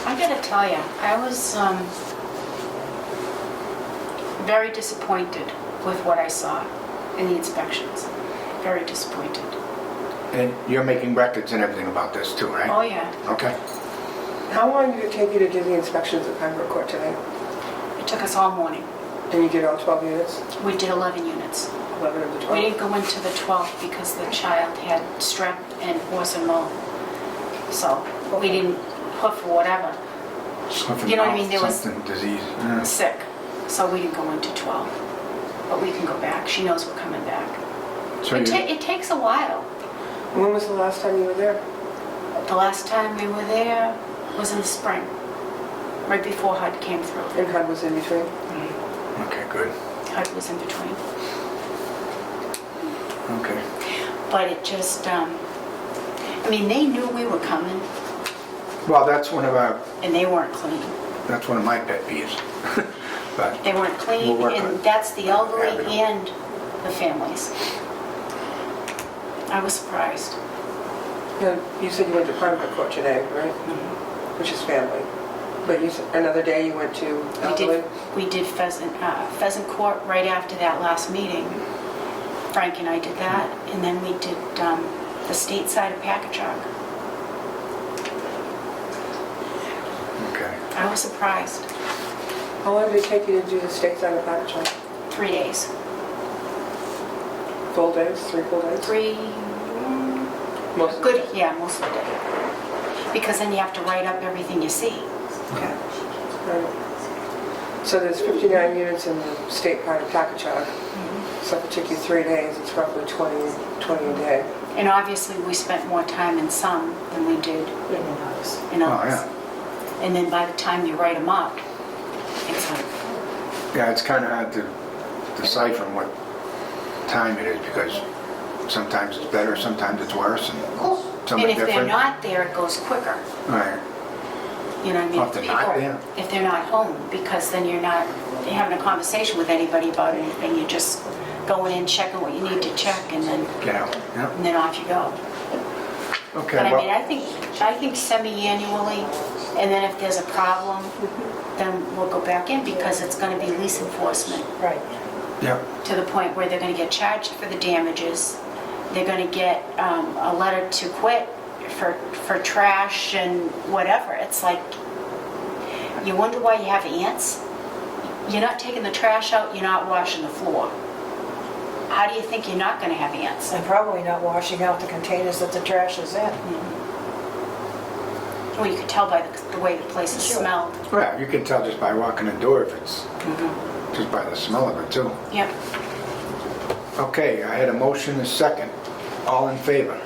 I gotta tell you, I was very disappointed with what I saw in the inspections. Very disappointed. And you're making records and everything about this too, right? Oh, yeah. Okay. How long did it take you to do the inspections at Pembroke Court today? It took us all morning. And you did all 12 units? We did 11 units. 11 of the 12? We didn't go into the 12th because the child had strep and horse and mull. So we didn't put for whatever. Something You know what I mean? else, There was- something, disease. Yeah. Sick. So we didn't go into 12. But we can go back. She knows we're coming back. So It, you- it takes a while. When was the last time you were there? The last time we were there was in the spring, right before HUD came through. And HUD was in between? Okay, good. HUD was in between. Okay. But it just, I mean, they knew we were coming Well, that's one of our, and they weren't clean. that's one of my pet peeves. But, They weren't clean, We'll work on and it. that's the elderly Avenue. and the families. I was surprised. Yeah, you said you went to Pembroke Court today, right? Which is family. But you said another day you went to elderly? We did Pheasant Court right after that last meeting. Frank and I did that, and then we did the state side of Packagug. okay. I was surprised. How long did it take you to do the state side of Packagug? 3 days. Full days, 3 full days? Most of the Good, day? yeah, most of the day. Because then you have to write up everything you see. Okay. Right. So there's 59 units in the state part of Packagug. So if it took you 3 days, it's roughly 20 a day. And obviously, we spent more time in some than we did in Oh, others. yeah. And then by the time you write them up, it's like, Yeah, it's kind of hard to decipher what time it is because sometimes it's better, sometimes it's worse, and some and are if they're different. not there, it goes quicker. Right. You know what I mean? Oh, if they're not there? If they're not home, because then you're not having a conversation with anybody about anything. You're just going in, checking what you need to check, and then Get out, yeah. off you go. Okay, But I mean, well, I think semi-annually, and then if there's a problem, then we'll go back in because it's going to be lease enforcement Right. yeah, to the point where they're going to get charged for the damages. They're going to get a letter to quit for trash and whatever. It's like, you wonder why you have ants? You're not taking the trash out, you're not washing the floor. How do you think you're not going to have ants? And probably not washing out the containers that the trash is in. Well, you could tell by the way the place is Sure. smelled. well, you can tell just by walking the door if it's, just by the smell of it too. Yep. Okay, I had a motion and a second. All in favor?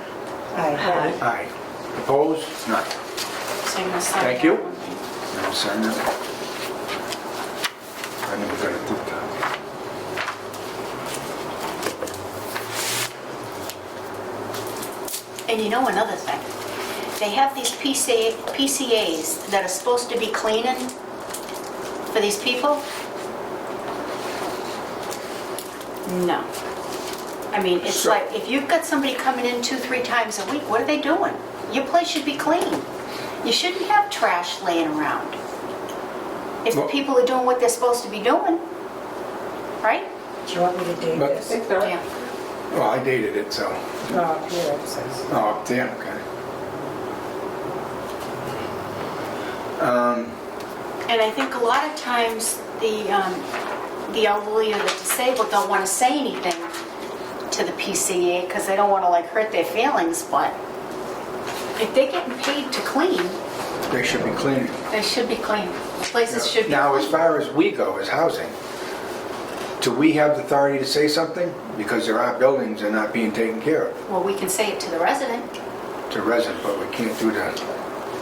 Aye. Aye. Opposed? None. So you're gonna sign Thank you. that one. I'll sign that. I never got it through time. And you know another thing, they have these PCAs that are supposed to be cleaning for these people. No. I mean, it's So- like, if you've got somebody coming in 2-3 times a week, what are they doing? Your place should be clean. You shouldn't have trash laying around. If the Well- people are doing what they're supposed to be doing, right? Do you want me to date But- this? Think not. Yeah. Well, I dated it, so, No, here it says. oh, up there, okay. And I think a lot of times the elderly or the disabled don't want to say anything to the PCA because they don't want to like hurt their feelings, but if they're getting paid to clean, They should be cleaning. they should be clean. Places should be Now, as clean. far as we go, as housing, do we have the authority to say something? Because there are buildings that are not being taken care of. Well, we can say it to the resident. To resident, but we can't do the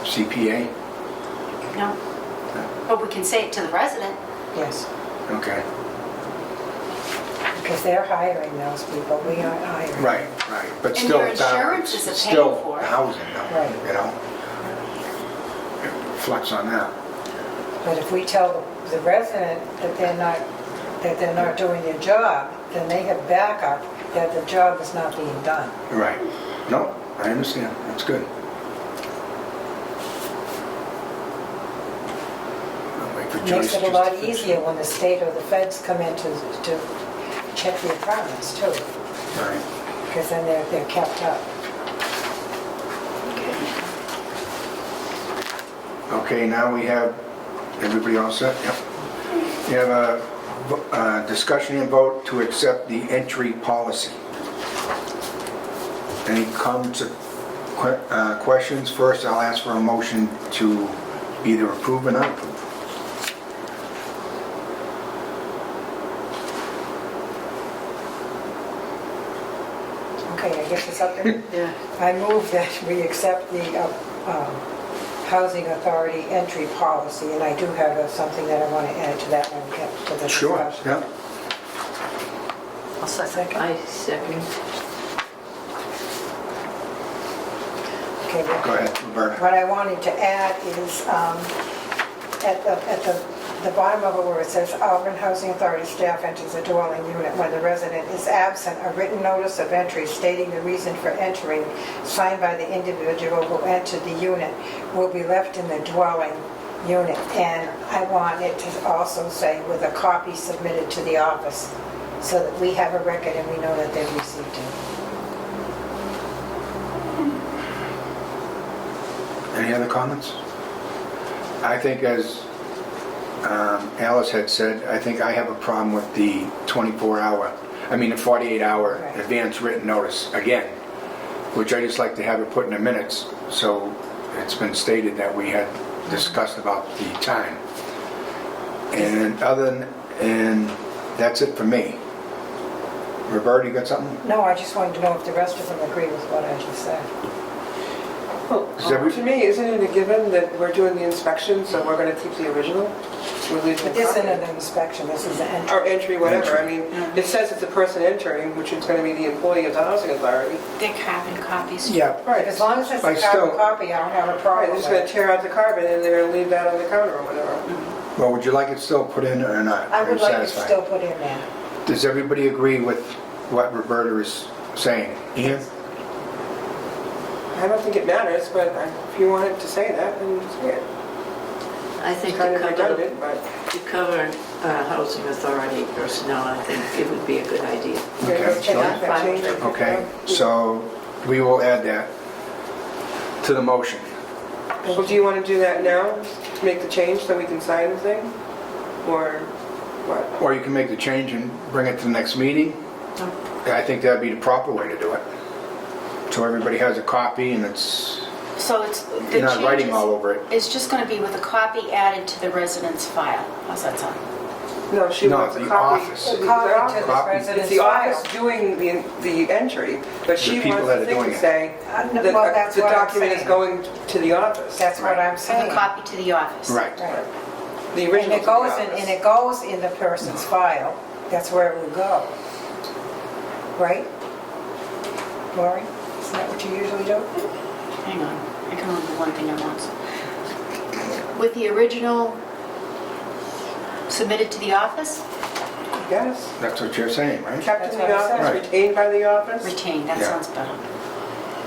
CPA. No. But we can say it to the resident. Yes, Okay, because they're hiring those people, we aren't hiring. right, but And still, their it's out- insurance is it's paying still for it. housing though, Right. you know? Flex on that. But if we tell the resident that they're not doing their job, then they have backup that the job is not being done. Right. No, I understand. That's good. I'll wait for Makes Joyce it a just lot to finish. easier when the state or the feds come in to check the apartments too, Right. because then they're kept up. Okay, now we have, everybody all set? Yep. We have a discussion and vote to accept the entry policy. Any comments or questions? First, I'll ask for a motion to either approve or not approve. Okay, I guess it's up there. Yeah. I move that we accept the Housing Authority entry policy, and I do have something that I want to add to that when we get to the Sure, discussion. yeah. I'll second. Second? I second. Okay, well, Go ahead, Roberta. what I wanted to add is at the bottom of it where it says Auburn Housing Authority staff enters a dwelling unit when the resident is absent, a written notice of entry stating the reason for entering, signed by the individual who entered the unit, will be left in the dwelling unit. And I want it to also say with a copy submitted to the office so that we have a record and we know that they've received it. Any other comments? I think as Alice had said, I think I have a problem with the 48-hour Right. advance written notice again, which I just like to have it put in the minutes, so it's been stated that we had discussed about the time. And and that's it for me. Roberta, you got something? No, I just wanted to know if the rest of them agree with what I just said. Is every- To me, isn't it a given that we're doing the inspection, so we're going to keep the original? We're leaving But the this isn't copy. an inspection, this is an entry. Or entry, whatever. Entry. I mean, it says it's a person entering, which is going to be the employee of the housing authority. They're carbon copies. Yeah. Right. As long as it's I a carbon still- copy, I don't have a Right, problem they're with just going it. to tear out the carbon and they're going to leave that on the counter or whatever. Well, would you like it still put in or not? I Are would you like it satisfied? still put in there. Does everybody agree with what Roberta is saying? Ian? I don't think it matters, but if you wanted to say that, then say it. I think It's kind to of cover, redundant, but to cover housing authority personnel, I think it would be a good idea. Okay, let's check sure. out that change. Okay, so we will add that to the motion. Well, do you want to do that now, to make the change so we can sign the thing? Or what? Or you can make the change and bring it to the next meeting. I think that'd be the proper way to do it. So everybody has a copy and it's, So it's, the you're not writing changes all over it. is just going to be with a copy added to the resident's file. How's that sound? No, she No, wants a the copy. office. A copy to the Copy. It's resident's the file. office doing the entry, but she people wants that the are thing doing to it. say No, that well, that's the what I'm document is saying. going to the office. That's what I'm With saying. a copy to the office. Right. Right. The And original it to the goes office. and it goes in the person's file. That's where it will go. Right? Lori? Isn't that what you usually do? Hang on, I can only do one thing at once. With the original submitted to the office, Yes, That's what you're saying, right? kept in That's the what I said. office, retained by the office. retained, that Yeah. sounds better.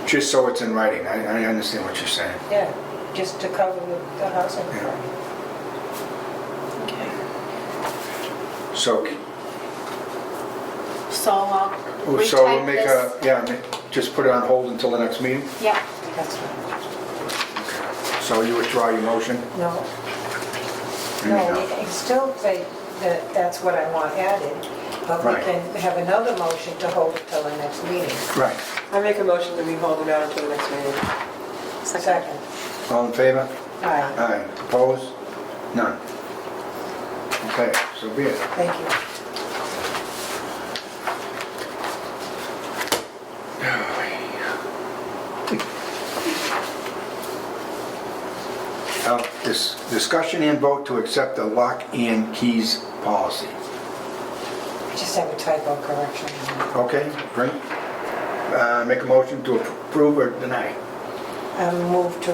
Just so it's in writing. I understand what you're saying. Yeah, just to cover the housing authority. Okay. So So I'll we'll retype make this. just put it on hold until the next meeting? Yeah, That's right. So you withdraw your motion? No, You no, know. you can still say that that's what I want added, but we Right. can have another motion to hold it till the next meeting. Right. I make a motion that we hold it out until the next meeting. Second. All in favor? Aye, Aye. Opposed? None. Okay, so be it. thank you. This discussion and vote to accept the lock and keys policy. I just have a typo correction. Okay, great. Make a motion to approve or deny. Move to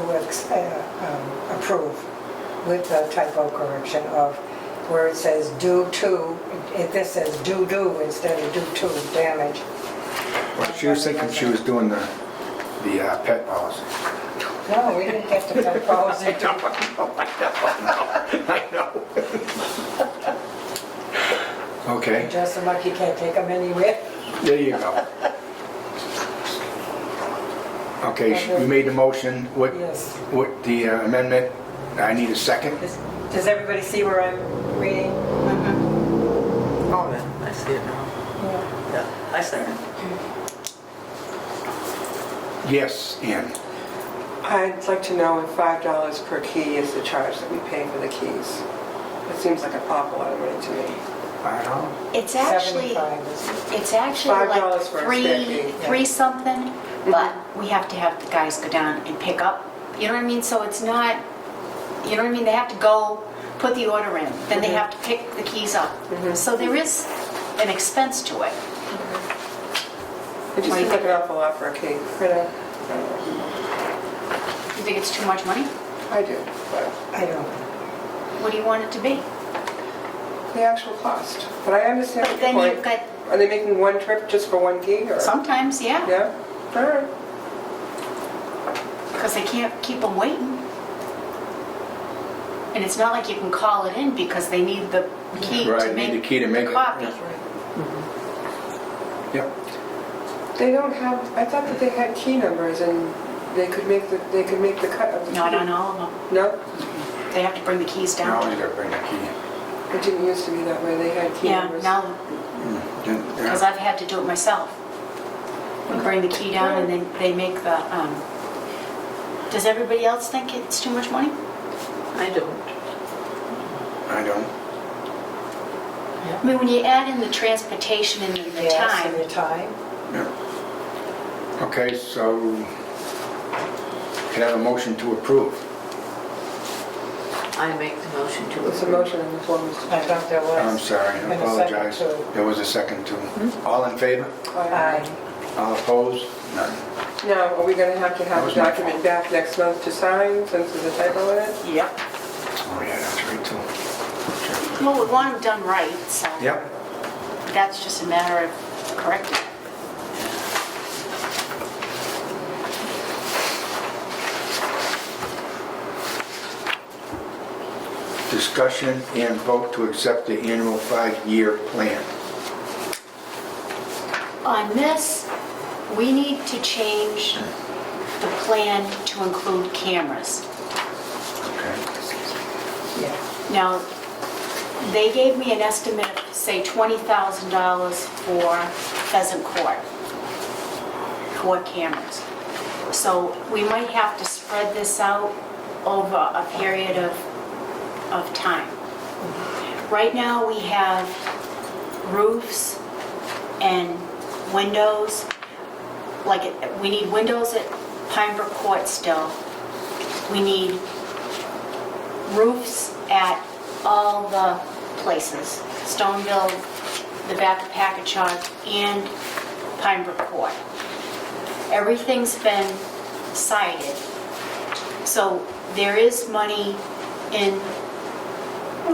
approve with the typo correction of where it says due to, this says due instead of due to damage. Well, she was thinking she was doing the pet policy. No, we didn't get the pet policy. I know. Okay, Just them like you can't take them anywhere. there you go. Okay, you made the motion. Yes. What the amendment? I need a second. Does everybody see where I'm reading? Oh, yeah, I see it now. Yeah, I second. Yes, Ann. I'd like to know if $5 per key is the charge that we pay for the keys. It seems like an awful lot of money to me. I don't know. It's actually, 75 is it's actually $5 like for a spare key, yeah. three something, but we have to have the guys go down and pick up. You know what I mean? So it's not, you know what I mean? They have to go, put the order in, then they have to pick the keys up. So there is an expense to it. It just seems like an awful lot for a key. For the, You think it's too much money? I do, but I don't. What do you want it to be? the actual cost. But I understand But your then point. you've got, Are they making one trip just for one key or? sometimes, yeah, Yeah, all right. because they can't keep them waiting. And it's not like you can call it in because they need the key Right, to need make the key to make the it. copy. Yep. They don't have, I thought that they had key numbers and they could make the cut of the key. Not on all of them. No? They have to bring the keys Now down. you gotta bring the key. It didn't used to be that way. They had key Yeah, numbers. now, because Yeah. I've had to do it myself. We bring the key down and then they make the, does everybody else think it's too much money? I don't. I don't. I mean, when you add in the transportation and the Yes, time, and the time. Yeah. Okay, so can I have a motion to approve? I make the motion to It's a approve. motion on the floor, Mr. I thought there was. I'm sorry, I And a second, apologize. too. There was a second too. All in favor? Aye. All opposed? None. Now, are we gonna have to That have was the my document fault. back next month to sign since there's a typo in it? yep. Oh, yeah, that's right too. Well, we want them done right, so Yep. that's just a matter of correcting it. Discussion and vote to accept the annual 5-year plan. On this, we need to change the plan to include cameras. Okay. Yeah. Now, they gave me an estimate of, say, $20,000 for Pheasant Court, 4 cameras. So we might have to spread this out over a period of time. Right now, we have roofs and windows, we need windows at Pine Brook Court still. We need roofs at all the places, Stoneville, the back of Packagug, and Pine Brook Court. Everything's been sided, so there is money in,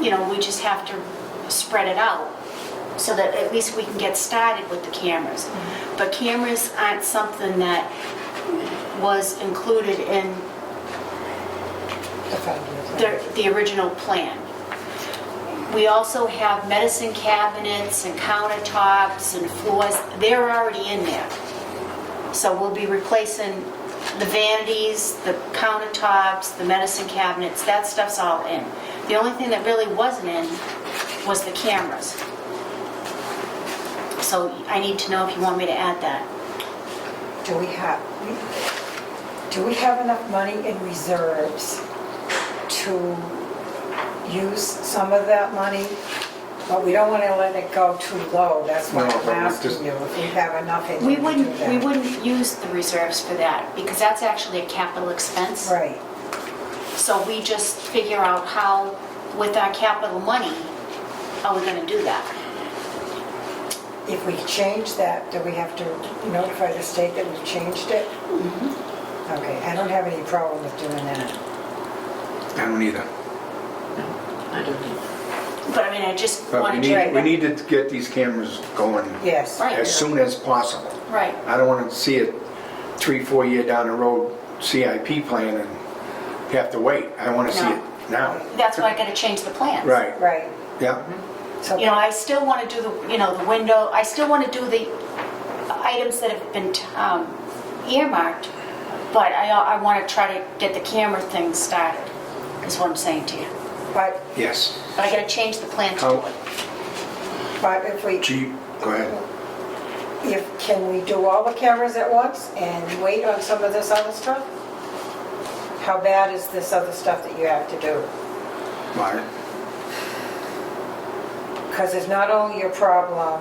we just have to spread it out so that at least we can get started with the cameras. But cameras aren't something that was included in The 5-year plan. the original plan. We also have medicine cabinets and countertops and floors. They're already in there. So we'll be replacing the vanities, the countertops, the medicine cabinets. That stuff's all in. The only thing that really wasn't in was the cameras. So I need to know if you want me to add that. Do we have enough money in reserves to use some of that money? But we don't want to let it go too low. That's why No, I'm but we asking just- you if we have enough in We there to do that. wouldn't use the reserves for that because that's actually a capital expense. Right. So we just figure out how, with our capital money, are we gonna do that? If we change that, do we have to notify the state that we've changed it? Okay, I don't have any problem with doing that. I don't either. I don't know. But I mean, I just But wanted to... we need to get these cameras going Yes. Right. as soon as possible. Right. I don't want to see it 3-4 year down the road CIP plan and have to wait. I want to see No. it now. That's why I gotta change the plans. Right, Right. yeah. So, You know, I still want to do the, the window, I still want to do the items that have been earmarked, but I want to try to get the camera thing started, is what I'm saying to you. but Yes. But I got to change the plan to How- do it. if we, Gee, go ahead. can we do all the cameras at once and wait on some of this other stuff? How bad is this other stuff that you have to do? Mark? Because it's not only your problem,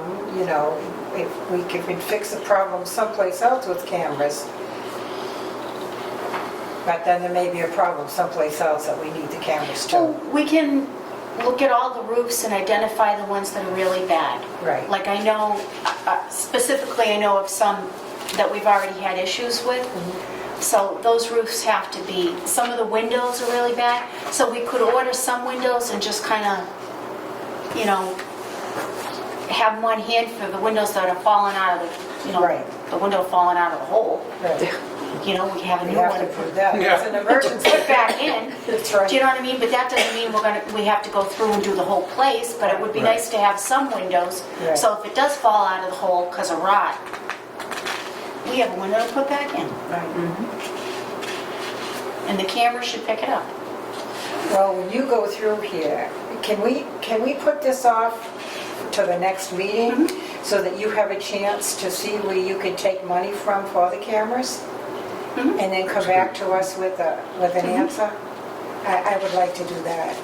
if we can fix the problem someplace else with cameras, but then there may be a problem someplace else that we need the cameras So too. we can look at all the roofs and identify the ones that are really bad. Right. Like I know, specifically I know of some that we've already had issues with. So those roofs have to be, some of the windows are really bad. So we could order some windows and just kind of, have them on hand for the windows that are falling out of the, Right. the window falling out of the hole. Right. We have a We new have one. to prove that. Yeah. It's an emergency. Put back in. That's right. Do you know what I mean? But that doesn't mean we have to go through and do the whole place, but it would be Right. nice to have some windows. Right. So if it does fall out of the hole because of rot, we have a window to put back in. Right. And the camera should pick it up. Well, when you go through here, can we put this off to the next meeting so that you have a chance to see where you can take money from for the cameras? And then come back to us with an answer? I would like to do that.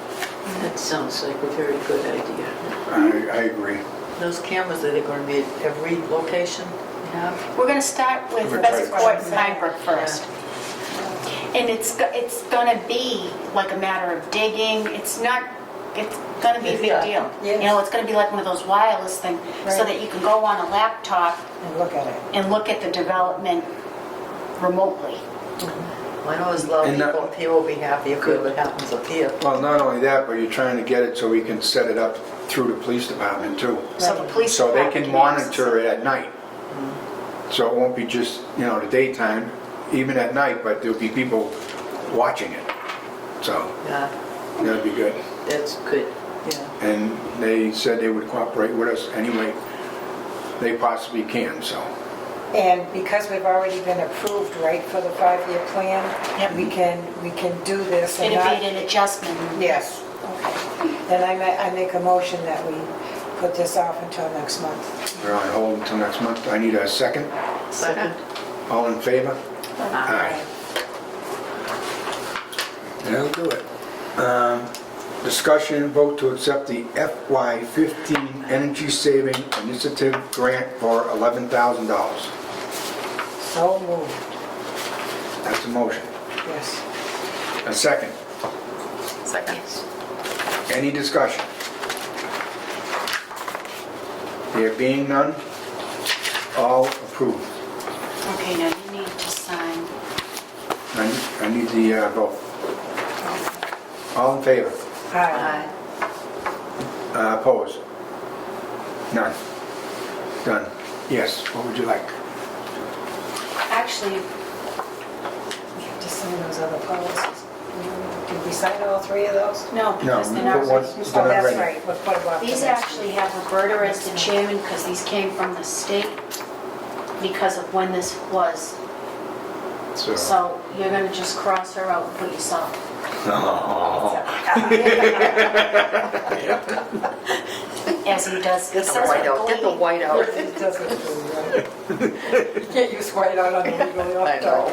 That sounds like a very good idea. I agree. Those cameras, are they going to be at every location you have? We're going to start with Right. Westport and Pembroke first. And it's going to be like a matter of digging. It's going to be a big deal. Yes. It's going to be like one of those wireless things so Right. that you can go on a laptop And look at it. and look at the development remotely. I know there's a lot of And that- people up here will be happy if it happens up here. Well, not only that, but you're trying to get it so we can set it up through the police department too. So the police So they department can access monitor it at night. So it won't be just, the daytime, even at night, but there'll be people watching it. So Yeah, that'd be good. that's good, yeah. And they said they would cooperate with us any way they possibly can, so. And because we've already been approved, right, for the 5-year plan, Yep. we can do this and It'd not... be an adjustment. Yes. Okay. Then I make a motion that we put this off until next month. We're on hold until next month. I need a second. Second? All in favor? Aye. That'll do it. Discussion and vote to accept the FY15 Energy Saving Initiative Grant for $11,000. So moved. That's a motion. Yes. A second. Second. Any discussion? There being none, all approved. Okay, now you need to sign. I need the vote. All in favor? Aye. Opposed? None. Done. Yes, what would you like? Actually, We have to sign those other policies. Did we sign all 3 of those? no, because No, they're put one- not. It's Oh, not that's ready. right. We'll put them off to These next actually have Roberta as the chairman because these came from the state because of when this was. So you're going to just cross her out and put yourself. As he does. Get the white out, get the white out. It doesn't do right. You can't use white out on the legally I know.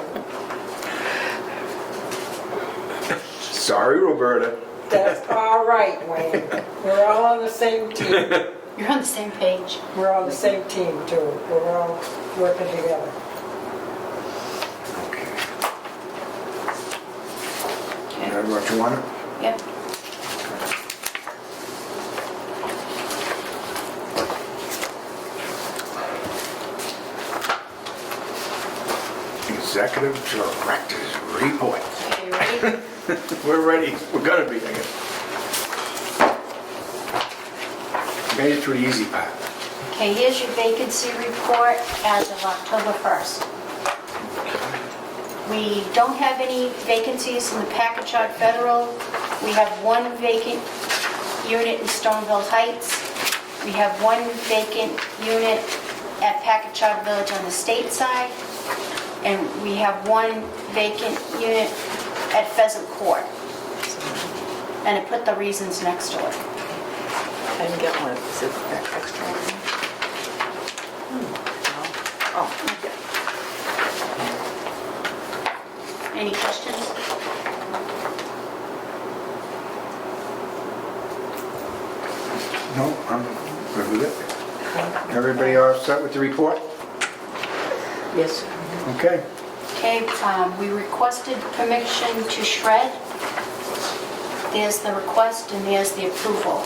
Sorry, Roberta. That's all right, Wayne. We're all on the same team. You're on the same page. We're on the same team, too. We're all working together. All that what you wanted? Yep. Executive Director's Report. Okay, you ready? We're ready. We're gonna be, I guess. Made it through the easy part. Okay, here's your vacancy report as of October 1st. We don't have any vacancies in the Packagug Federal. We have one vacant unit in Stoneville Heights. We have one vacant unit at Packagug Village on the state side. And we have one vacant unit at Pheasant Court. And I put the reasons next to it. I didn't get one. Is it extra one? No? Oh, okay. Any questions? No, I'm good with it. Everybody all set with the report? Yes, sir. Okay. Okay, we requested permission to shred. There's the request and there's the approval.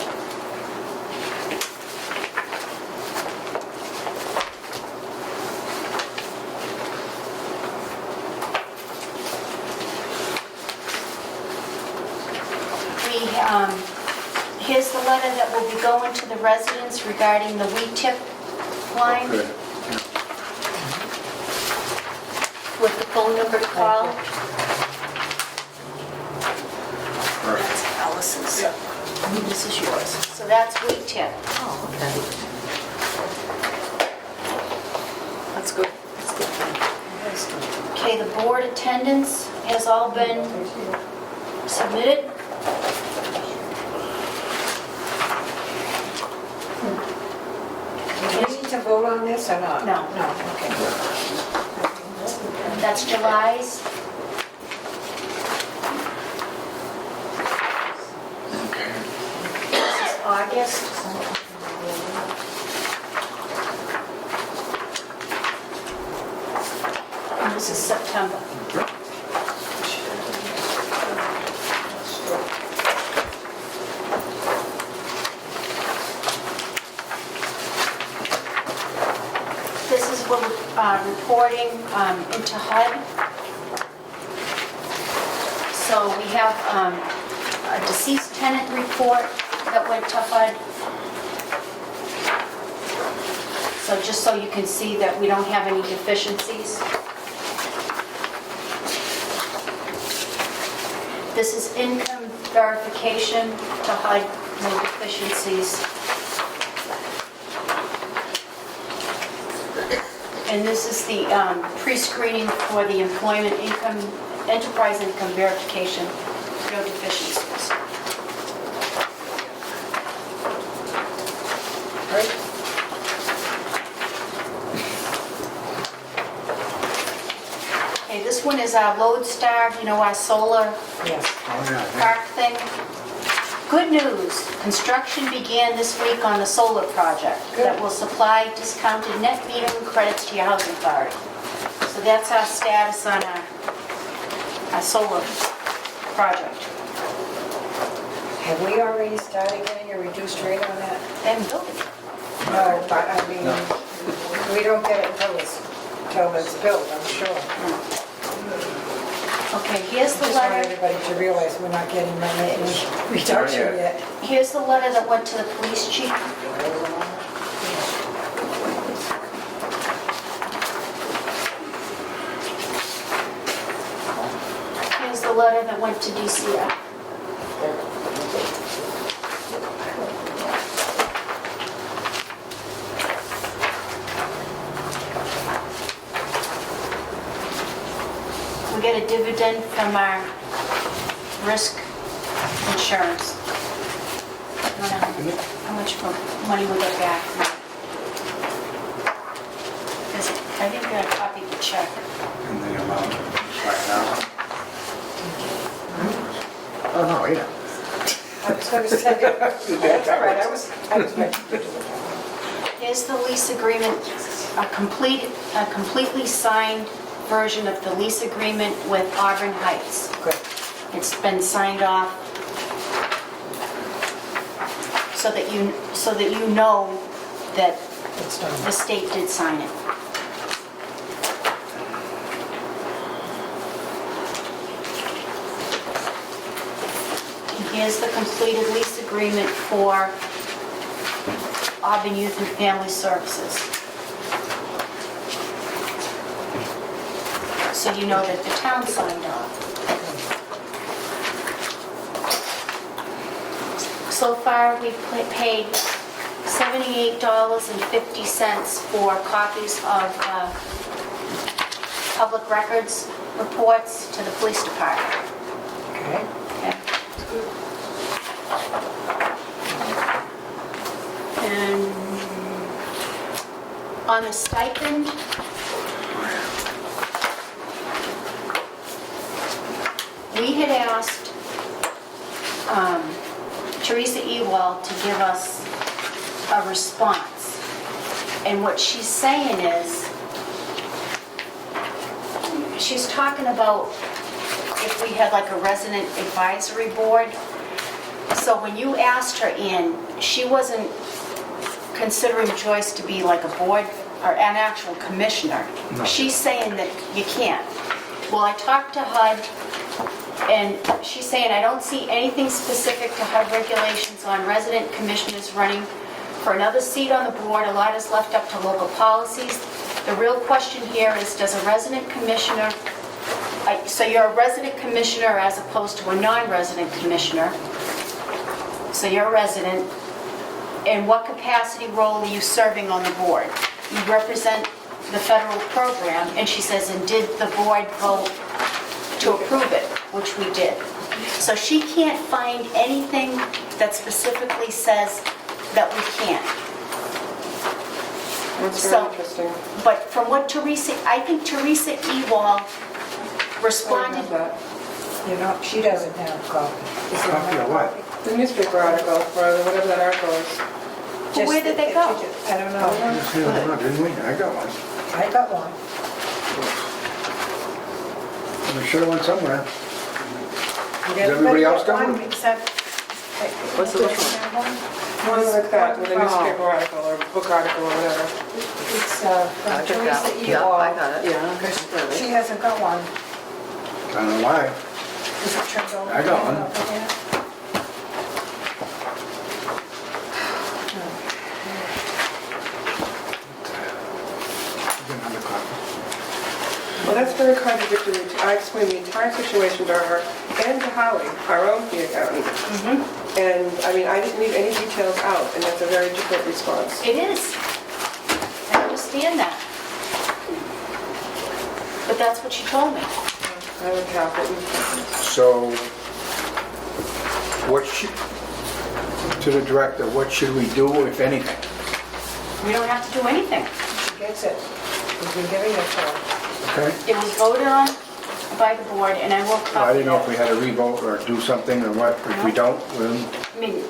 Here's the letter that will be going to the residents regarding the weed tip line. Good. With the phone number to call. Perfect. That's Allison's. This is yours. So that's weed tip. Oh, okay. That's good. That's good. Okay, the board attendance has all been submitted. Do we need to vote on this or not? No. No, okay. That's July's. Okay. This is August. And this is September. This is what we're reporting into HUD. So we have a deceased tenant report that went to HUD. So just so you can see that we don't have any deficiencies. This is income verification to HUD, no deficiencies. And this is the pre-screening for the employment income, enterprise income verification, no deficiencies. Right? Okay, this one is our Lodestar, you know, our solar Yes. Oh, yeah. park thing. Good news, construction began this week on the solar project that will supply discounted net metering credits to your housing authority. So that's our status on our solar project. Have we already started getting a reduced rate on that? And building. No, but I mean, we don't get it until it's built, I'm sure. Okay, here's the Just want letter, everybody to realize we're not getting any reduction yet. here's the letter that went to the police chief. Here's the letter that went to DCF. We get a dividend from our risk insurance. I don't know how much money we get back. Because I didn't get a copy of the check. And the amount right now. Oh, no, yeah. I was going to say, that's all right, I was ready to do it. Here's the lease agreement, a completely signed version of the lease agreement with Auburn Heights. Good. It's been signed off so that you know that It's done. the state did sign it. And here's the completed lease agreement for Auburn Youth and Family Services. So you know that the town signed off. So far, we've paid $78.50 for copies of public records reports to the police department. Okay. Okay. And on the stipend, we had asked Teresa Ewald to give us a response. And what she's saying is, she's talking about if we had like a resident advisory board. So when you asked her in, she wasn't considering Joyce to be like a board or an actual commissioner. No. She's saying that you can't. Well, I talked to HUD, and she's saying, I don't see anything specific to HUD regulations on resident commissioners running for another seat on the board. A lot is left up to local policies. The real question here is, does a resident commissioner, so you're a resident commissioner as opposed to a non-resident commissioner. So you're a resident. In what capacity role are you serving on the board? You represent the federal program, and she says, and did the board vote to approve it, which we did. So she can't find anything that specifically says that we can't. That's So- very interesting. But from what Teresa, I think Teresa Ewald I responded, have that. You know, she doesn't have a copy. Is there Copy not of a what? copy? The newspaper article, or whatever that article is. Where did they go? I don't know. Didn't we? I got one. I got one. I'm sure one somewhere. Did everybody else get got one? Except. What's the Did which you one? have one? One like that, with a Oh. newspaper article or book article or whatever. It's I from took Teresa that. Ewald. Yeah, I got it. Yeah. She hasn't got one. I don't know why. Is it turned over? I got one. over there? Get another copy. Well, that's very contradictory. I explained the entire situation to her and to Holly, our own fee accountant. And, I mean, I didn't leave any details out, and that's a very different response. it is. I understand that. But that's what she told me. I would have it. So, to the director, what should we do, if anything? We don't have to do anything. She gets it. We've been giving it to her. Okay? It was voted on by the board, and I will I copy didn't know if it. we had to revote or do something or what. If we don't, we'll, I mean,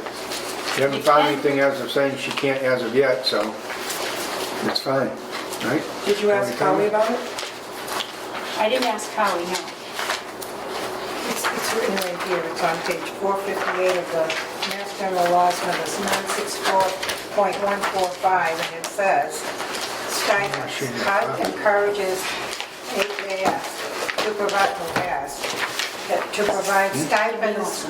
we haven't found anything as of saying she can't as of yet, so it's fine, right? Did you ask Holly about it? I didn't ask Howie, no. It's written right here. It's on page 458 of the Mass General Laws, numbers 964.145, and it says, stipends. HUD encourages HAS to provide stipends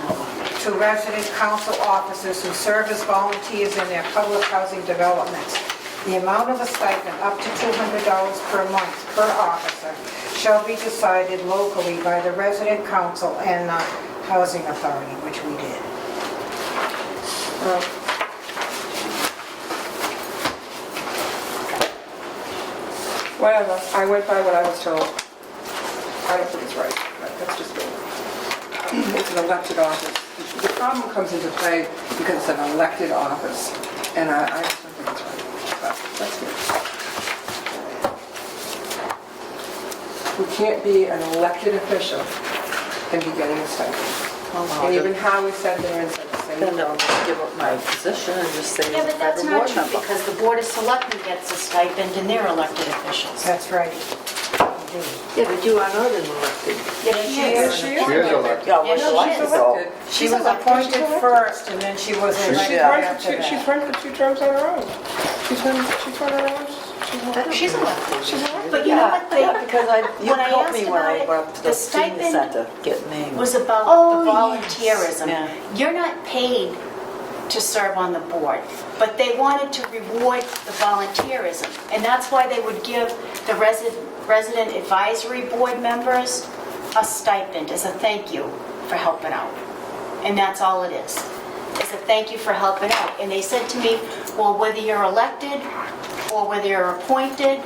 to resident council officers who serve as volunteers in their public housing developments. The amount of a stipend, up to $200 per month per officer, shall be decided locally by the resident council and the housing authority, which we did. Whatever. I went by what I was told. I don't think it's right, but that's just me. It's an elected office. The problem comes into play because it's an elected office, and I just don't think it's right. But that's good. We can't be an elected official and be getting a stipend. And even Howie sat there and said the same Then thing. I'll give up my position and just say Yeah, as a but that's federal not board true, member. because the Board of Selectmen gets a stipend and they're elected officials. That's right. do. Yeah, but you are not an elected. Yes, She is elected. Yeah, Yes, well, she she's is. elected. She was appointed first, and then she was elected She's run after for she's that. run for 2 terms on her own. She's run her own. She's elected. She's elected. But you know what, they, Yeah, because you when I helped asked me when I about went up it, to the the senior stipend center, get names. was about Oh, the yes. volunteerism. Yeah. You're not paid to serve on the board, but they wanted to reward the volunteerism. And that's why they would give the resident advisory board members a stipend as a thank you for helping out. And that's all it is a thank you for helping out. And they said to me, well, whether you're elected or whether you're appointed,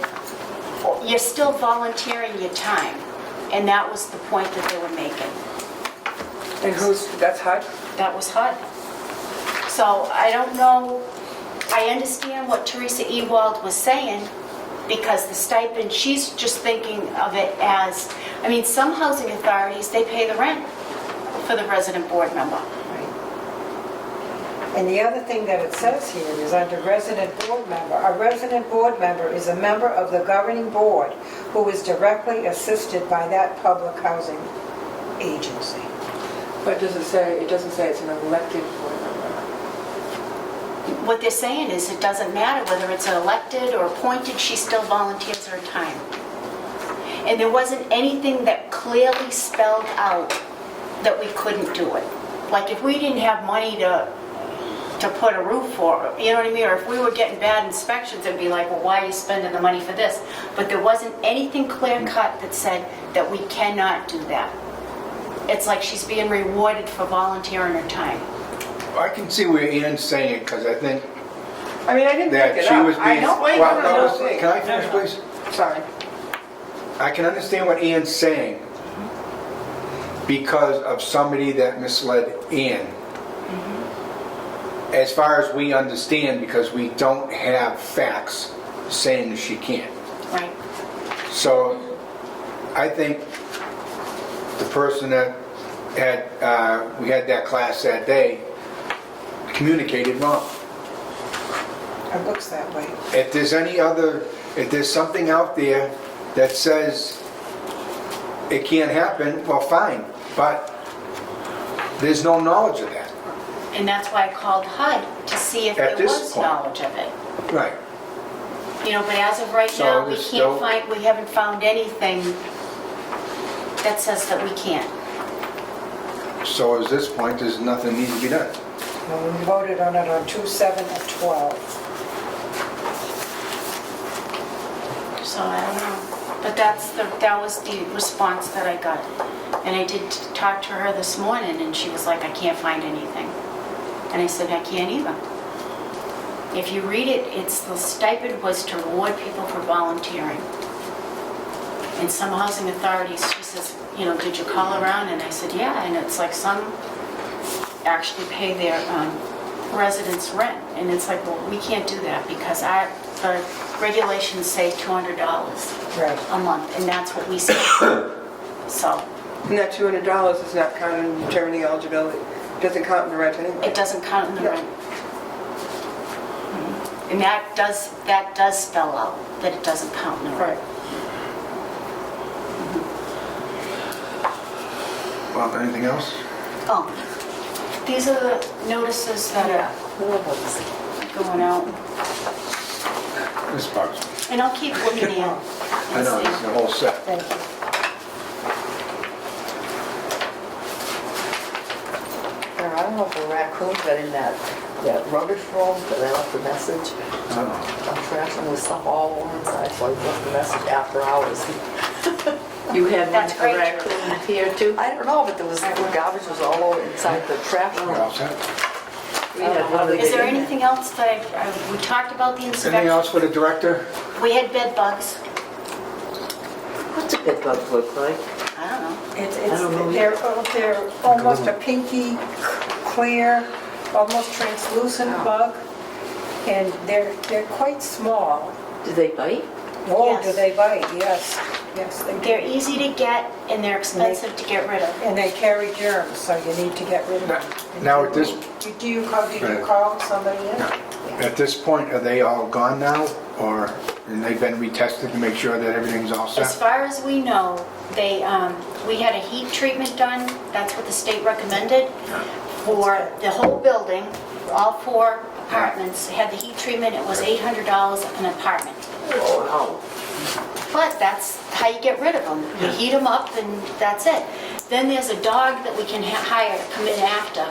you're still volunteering your time. And that was the point that they were making. And that's HUD? That was HUD. So I don't know, I understand what Teresa Ewald was saying, because the stipend, she's just thinking of it as, I mean, some housing authorities, they pay the rent for the resident board member. And the other thing that it says here is under resident board member, a resident board member is a member of the governing board who is directly assisted by that public housing agency. But it doesn't say it's an elected board member. What they're saying is it doesn't matter whether it's elected or appointed, she still volunteers her time. And there wasn't anything that clearly spelled out that we couldn't do it. Like if we didn't have money to put a roof for, you know what I mean? Or if we were getting bad inspections, it'd be like, well, why are you spending the money for this? But there wasn't anything clear cut that said that we cannot do that. It's like she's being rewarded for volunteering her time. I can see where Ian's saying it, because I think I mean, I didn't that pick it she up. was I being... know, Well, no, no, can I finish, please? Sorry. I can understand what Ian's saying because of somebody that misled Ian. As far as we understand, because we don't have facts saying that she can't. Right. So I think the person that we had that class that day communicated wrong. It looks that way. If there's something out there that says it can't happen, well, fine, but there's no knowledge of that. And that's why I called HUD to see if At there this was point. knowledge of it. Right. You know, but as of right So now, there's still- we haven't found anything that says that we can't. So at this point, there's nothing needs to be done. Well, we voted on it on 2/7 of 12. So I don't know. But that was the response that I got. And I did talk to her this morning, and she was like, I can't find anything. And I said, I can't either. If you read it, the stipend was to reward people for volunteering. And some housing authorities, she says, you know, did you call around? And I said, yeah. And it's like some actually pay their residents rent. And it's like, well, we can't do that because the regulations say $200 Right. a month, and that's what we say. So And that $200 is not counted in determining eligibility. It doesn't count in the rent anyway. it doesn't count in the No. rent. And that does spell out that it doesn't count in the rent. Right. Well, anything else? Oh, these are the notices that are going out. This part's, And I'll keep looking in. I know, it's the whole set. Thank you. I don't know if the raccoon got in that rubbish room, because I left a message. I'm trashing with stuff all over inside, so I left a message after hours. You had That's a great. raccoon here too? I don't know, but the garbage was all over inside the trash We're all room. set. We had one of Is there the- anything else that we talked about the Anything inspection? else for the director? We had bed bugs. What's a bed bug look like? I don't know. I don't know. They're almost a pinky, clear, almost translucent bug, and they're quite small. Do they bite? Oh, Yes. do they bite? Yes, yes, they do. They're easy to get and they're expensive to get rid of. And they carry germs, so you need to get rid of them. Now, at this, Did you call somebody in? at this point, are they all gone now, or and they've been retested to make sure that everything's all As set? far as we know, we had a heat treatment done, that's what the state recommended, for the whole building, all 4 apartments, had the heat treatment, it was $800 an apartment. But that's how you get rid of them. You heat them up and that's it. Then there's a dog that we can hire to come in after.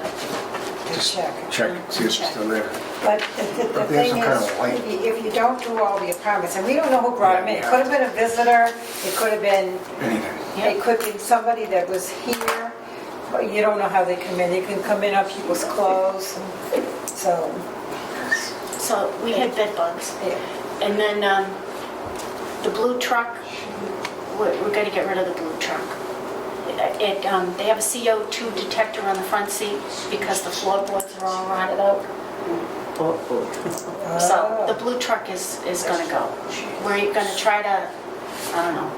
Just check. check, see if it's still there. But the But there's thing some kind is, of light. if you don't do all the apartments, and we don't know who brought them in, it Yeah. could have been a visitor, it could have been, Anything. it could be somebody that was here, but you don't know how they come in. They can come in on people's clothes, so, So we had bed bugs. yeah. And then the blue truck, we're going to get rid of the blue truck. They have a CO2 detector on the front seat because the floorboards are all rotted out. So the blue truck is going to go. We're going to try to, I don't know,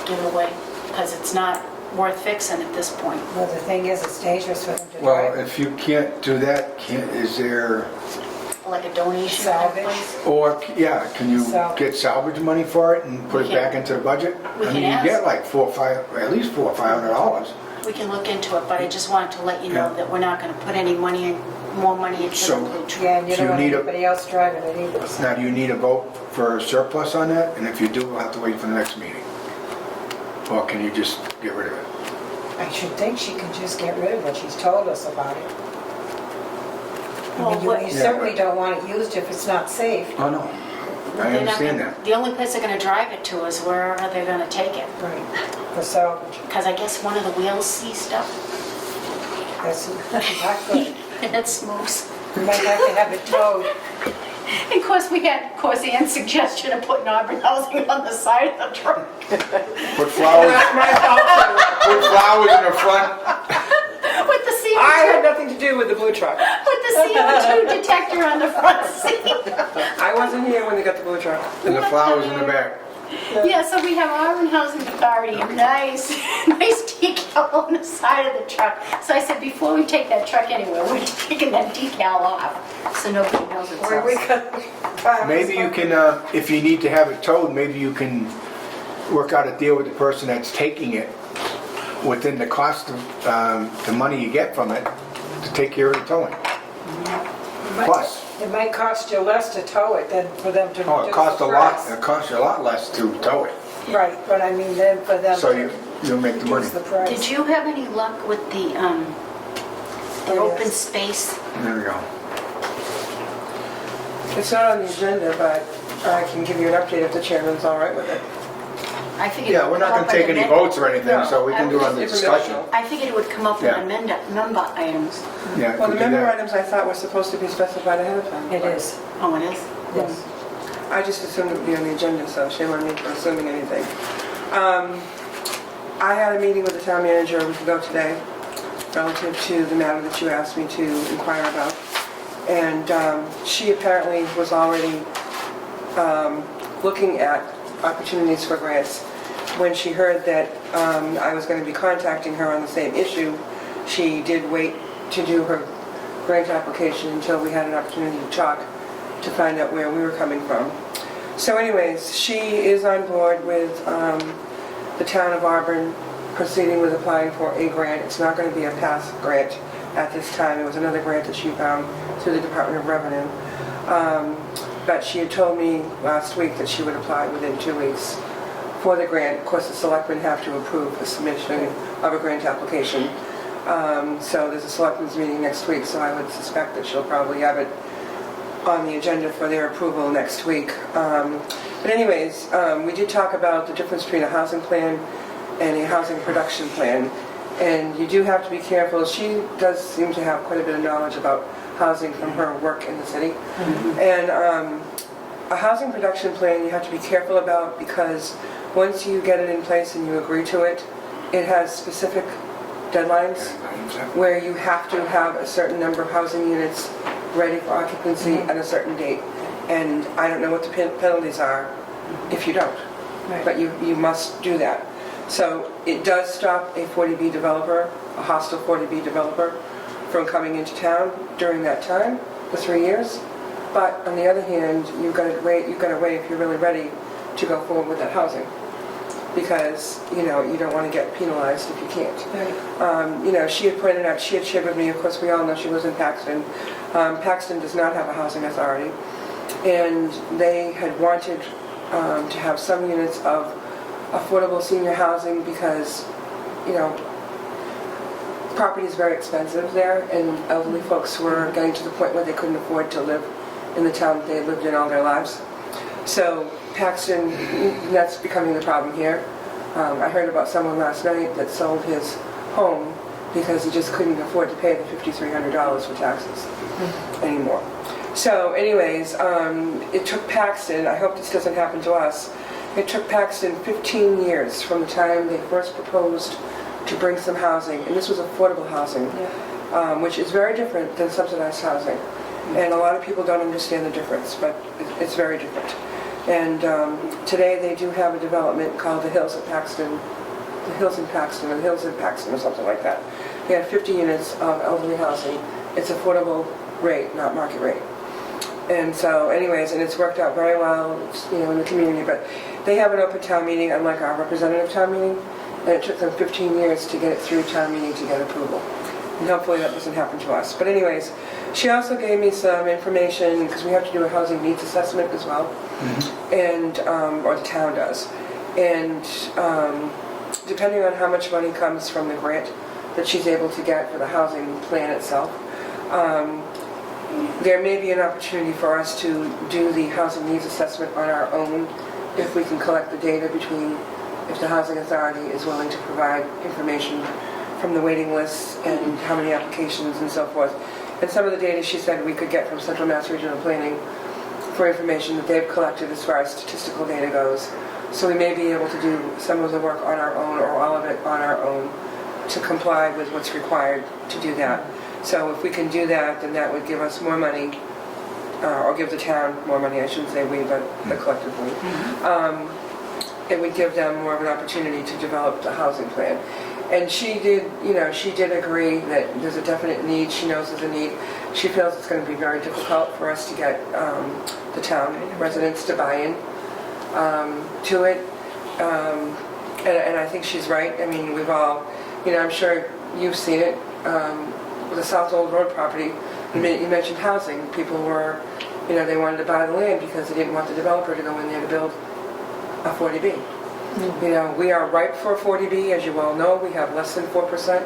give it away because it's not worth fixing at this point. Well, the thing is, it's dangerous for them to Well, drive. if you can't do that, is there, Like a donation kind of Salvage. place. or, yeah, can you Salvage. get salvage money for it and put We it can- back into the budget? we I can mean, you ask. get like at least $400 or $500. We can look into it, but I just wanted to let you know Yeah. that we're not going to put any money in, more money into So- the blue truck. Yeah, and you So you don't want need a- anybody else driving it either. so. Now, do you need a vote for surplus on that? And if you do, we'll have to wait for the next meeting. Or can you just get rid of it? I should think she can just get rid of it. She's told us about it. I Well, mean, you what- certainly don't want it used if it's not safe. Oh, no. I They're not understand gonna- that. The only place they're going to drive it to is wherever they're going to take it. Right. For salvage. Because I guess one of the wheels sees stuff That's not good. and it smokes. You might have to have it towed. And of course, we had, Ann's suggestion of putting Auburn housing on the side of the truck. Put flowers, put flowers in the front. With the I had CO2, nothing to do with the blue truck. with the CO2 detector on the front seat. I wasn't here when they got the blue truck. And the flowers in the back. Yeah, so we have Auburn Housing Authority, a nice decal on the side of the truck. So I said, before we take that truck anywhere, we're taking that decal off, so nobody knows it's Where we us. could. Maybe you can, if you need to have it towed, maybe you can work out a deal with the person that's taking it within the cost of the money you get from it to take care of the towing. Plus, It might cost you less to tow it than for them to do oh, it costs a the lot, price. it costs you a lot less to tow it. Right, but I mean, then for them So to you'll make the money. reduce the price. Did you have any luck with the open space? There we go. It's not on the agenda, but I can give you an update if the chairman's all right with it. I figured it Yeah, we're would not come gonna up take in any the votes or anything, so we can do it on the discussion. Informational. I figured it would come up in Yeah. the member items. Yeah, Well, we the can do member that. items I thought were supposed to be specified ahead of time. It is. Oh, it is? Yes. I just assumed it would be on the agenda, so shame on me for assuming anything. I had a meeting with the town manager a week ago today relative to the matter that you asked me to inquire about. And she apparently was already looking at opportunities for grants. When she heard that I was going to be contacting her on the same issue, she did wait to do her grant application until we had an opportunity to talk to find out where we were coming from. So anyways, she is on board with the town of Auburn proceeding with applying for a grant. It's not going to be a pass grant at this time. It was another grant that she found through the Department of Revenue. But she had told me last week that she would apply within 2 weeks for the grant. Of course, the selectmen have to approve the submission of a grant application. So there's a selectmen's meeting next week, so I would suspect that she'll probably have it on the agenda for their approval next week. But anyways, we did talk about the difference between a housing plan and a housing production plan. And you do have to be careful. She does seem to have quite a bit of knowledge about housing from her work in the city. And a housing production plan you have to be careful about because once you get it in place and you agree to it, it has specific deadlines where you have to have a certain number of housing units ready for occupancy at a certain date. And I don't know what the penalties are if you don't, but you must do that. So it does stop a 40B developer, a hostile 40B developer, from coming into town during that time, for 3 years. But on the other hand, you've got to wait if you're really ready to go forward with that housing. Because, you don't want to get penalized if you can't. She had pointed out, she had shared with me, of course we all know she lives in Paxton. Paxton does not have a housing authority. And they had wanted to have some units of affordable senior housing because, property is very expensive there, and elderly folks were getting to the point where they couldn't afford to live in the town that they had lived in all their lives. So Paxton, that's becoming the problem here. I heard about someone last night that sold his home because he just couldn't afford to pay the $5,300 for taxes anymore. So anyways, it took Paxton, I hope this doesn't happen to us, it took Paxton 15 years from the time they first proposed to bring some housing, and this was affordable housing, which is very different than subsidized housing. And a lot of people don't understand the difference, but it's very different. And today they do have a development called the Hills in Paxton, or the Hills in Paxton or something like that. They have 50 units of elderly housing. It's affordable rate, not market rate. And so anyways, and it's worked out very well, in the community, but they have an open town meeting, unlike our representative town meeting, and it took them 15 years to get it through town meeting to get approval. And hopefully that doesn't happen to us. But anyways, she also gave me some information, because we have to do a housing needs assessment as well, and or the town does. And depending on how much money comes from the grant that she's able to get for the housing plan itself, there may be an opportunity for us to do the housing needs assessment on our own if we can collect the data between if the housing authority is willing to provide information from the waiting lists and how many applications and so forth. And some of the data she said we could get from Central Mass Regional Planning for information that they've collected as far as statistical data goes. So we may be able to do some of the work on our own or all of it on our own to comply with what's required to do that. So if we can do that, then that would give us more money, or give the town more money, I shouldn't say we, but collectively. It would give them more of an opportunity to develop the housing plan. And she did, she did agree that there's a definite need. She knows there's a need. She feels it's going to be very difficult for us to get the town residents to buy in to it. And I think she's right. I mean, we've all, I'm sure you've seen it. The South Old Road property, you mentioned housing. People were, they wanted to buy the land because they didn't want the developer to go in there to build a 40B. We are ripe for a 40B, as you all know. We have less than 4%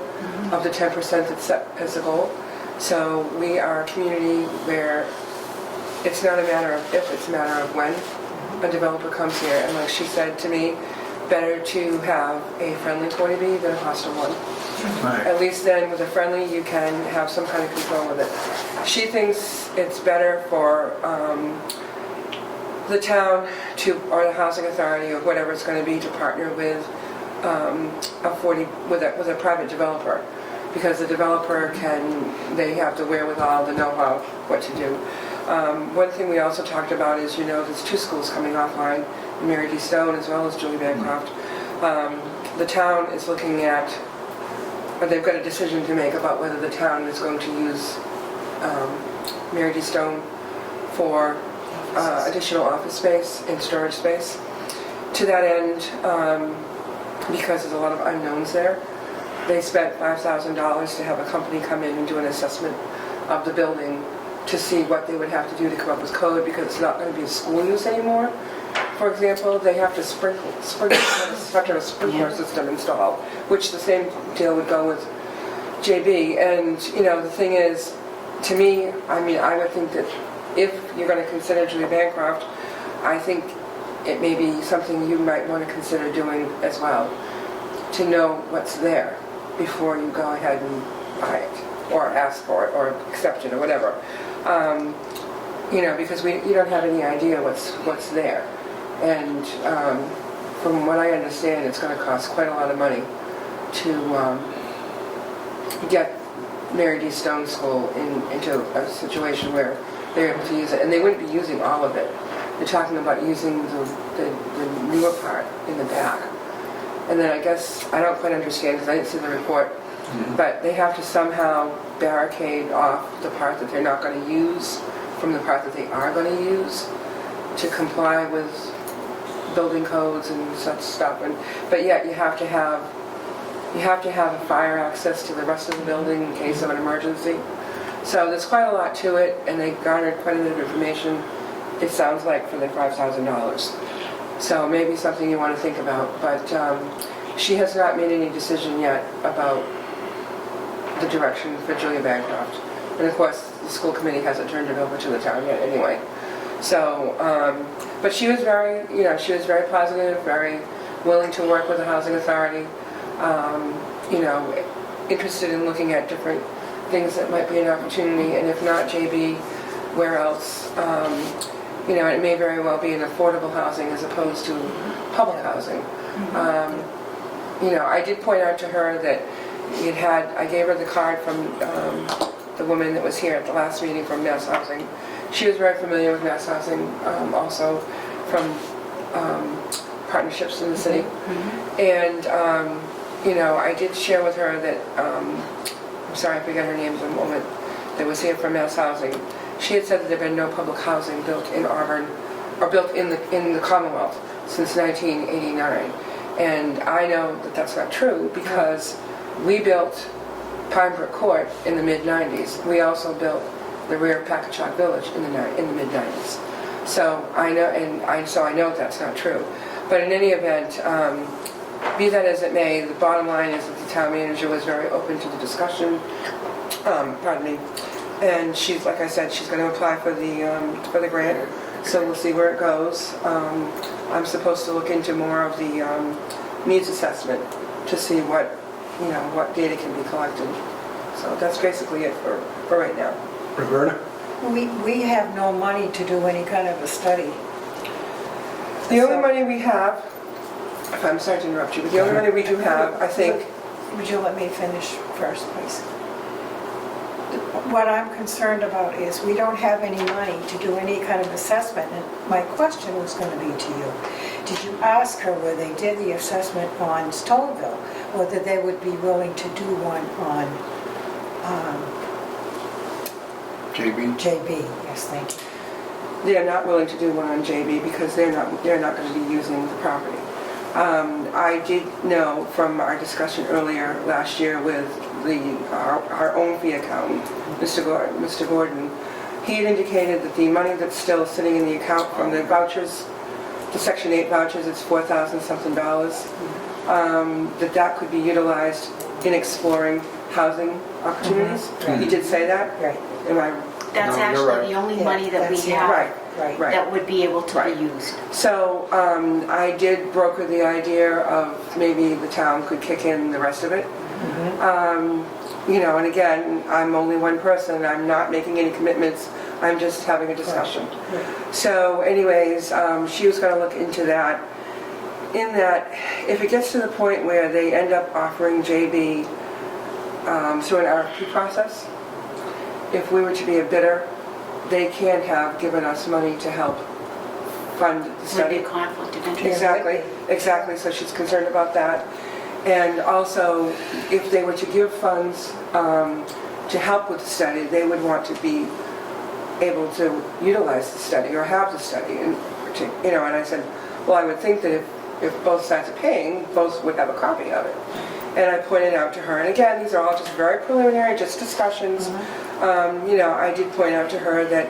of the 10% that's set as a goal. So we are a community where it's not a matter of if, it's a matter of when a developer comes here. And like she said to me, better to have a friendly 40B than a hostile one. Right. At least then with a friendly you can have some kind of control with it. She thinks it's better for the town or the housing authority or whatever it's going to be to partner with with a private developer, because the developer they have the wherewithal, the know-how, what to do. One thing we also talked about is, there's 2 schools coming offline, Mary D. Stone as well as Julie Bancroft. The town is looking at, or they've got a decision to make about whether the town is going to use Mary D. Stone for additional office space and storage space. To that end, because there's a lot of unknowns there, they spent $5,000 to have a company come in and do an assessment of the building to see what they would have to do to come up with code, because it's not going to be a school use anymore. For example, they have to have a sprinkler system installed, which the same deal would go with JB. And, the thing is, to me, I would think that if you're going to consider Julie Bancroft, I think it may be something you might want to consider doing as well, to know what's there before you go ahead and buy it, or ask for it, or accept it, or whatever. Because you don't have any idea what's there. And from what I understand, it's going to cost quite a lot of money to get Mary D. Stone School into a situation where they're able to use it. And they wouldn't be using all of it. They're talking about using the newer part in the back. And then I guess, I don't quite understand because I didn't see the report, but they have to somehow barricade off the part that they're not going to use from the part that they are going to use to comply with building codes and such stuff. But yet you have to have a fire access to the rest of the building in case of an emergency. So there's quite a lot to it, and they garnered quite a bit of information, it sounds like, for their $5,000. So maybe something you want to think about, but she has not made any decision yet about the direction for Julia Bancroft. And of course, the school committee hasn't turned it over to the town yet anyway. So, but she was very positive, very willing to work with the housing authority, interested in looking at different things that might be an opportunity, and if not JB, where else? It may very well be an affordable housing as opposed to public housing. I did point out to her that I gave her the card from the woman that was here at the last meeting from Mass Housing. She was very familiar with Mass Housing, also from partnerships in the city. And, I did share with her that, I'm sorry, I forget her name for a moment, that was here from Mass Housing. She had said that there had been no public housing built in Auburn, or built in the Commonwealth since 1989. And I know that that's not true because we built Pine Brook Court in the mid-90s. We also built the rear of Packagug Village in the mid-90s. So I know that's not true. But in any event, be that as it may, the bottom line is that the town manager was very open to the discussion. Pardon me. And she's, like I said, she's going to apply for the grant. So we'll see where it goes. I'm supposed to look into more of the needs assessment to see what data can be collected. So that's basically it for right now. Roberta? We have no money to do any kind of a study. The only money we have, I'm sorry to interrupt you, but the only money we do have, I think... Would you let me finish first, please? What I'm concerned about is we don't have any money to do any kind of assessment, and my question was going to be to you. Did you ask her where they did the assessment on Stoneville, whether they would be willing to do one on JB? Yes, thank you. They're not willing to do one on JB because they're not going to be using the property. I did know from our discussion earlier last year with our own fee accountant, Mr. Gordon, he had indicated that the money that's still sitting in the account from the vouchers, the Section 8 vouchers, it's $4,000 something, that could be utilized in exploring housing opportunities. He did say that? Right. Am I? That's No, you're actually right. the only Yeah, money that we that's- have Right. that would be able to Right. be used. So I did broker the idea of maybe the town could kick in the rest of it. And again, I'm only one person. I'm not making any commitments. I'm just having a discussion. So anyways, she was going to look into that. In that, if it gets to the point where they end up offering JB through an RFP process, if we were to be a bidder, they can have given us money to help fund the Would be study. a conflict of interest. Exactly, so she's concerned about that. And also, if they were to give funds to help with the study, they would want to be able to utilize the study or have the study. And I said, well, I would think that if both sides are paying, both would have a copy of it. And I pointed out to her, and again, these are all just very preliminary, just discussions. I did point out to her that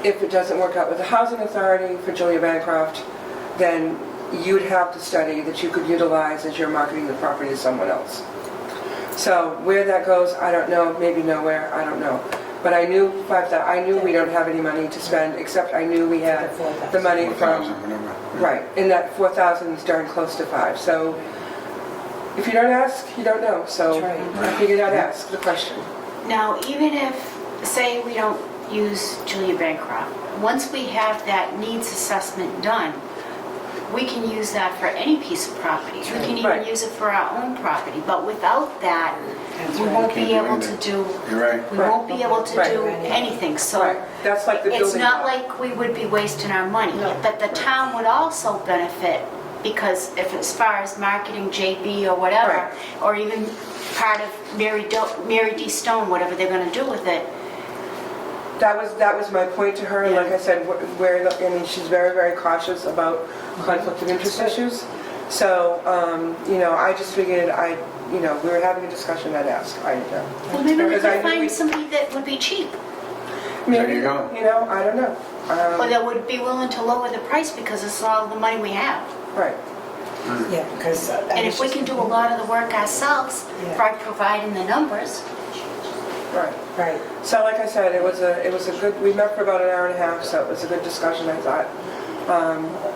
if it doesn't work out with the housing authority for Julia Bancroft, then you'd have the study that you could utilize as you're marketing the property to someone else. So where that goes, I don't know, maybe nowhere, I don't know. But I knew we don't have any money to spend, except I knew we had the money from, 4,000, whatever. right, and that 4,000 is darn close to 5. So if you don't ask, you don't know. So That's right. I figured I'd ask the question. Now, even if, say, we don't use Julia Bancroft, once we have that needs assessment done, we can use that for any piece of property. We can even Right. use it for our own property. But without that, That's we right. won't be Can't do able to anything. do, You're right. we Right. won't be able to Right. do anything. So Right. That's like the it's building not lot. like we would be wasting our money. But the town would also benefit because if as far as marketing JB or whatever, Right. or even part of Mary D. Stone, whatever they're going to do with it, That was my point to her, and like I said, I mean, she's very, very cautious about conflict of interest issues. So, I just figured we were having a discussion, I'd ask. Well, maybe we Because I could knew find somebody that would be cheap, Maybe, There you go. I don't know. or that would be willing to lower the price because it's all the money we have. Right. Yeah, because. And if we can do a lot of the work ourselves Yeah. by providing the numbers, Right. Right. So like I said, it was a good, we met for about an hour and a half, so it was a good discussion, I thought.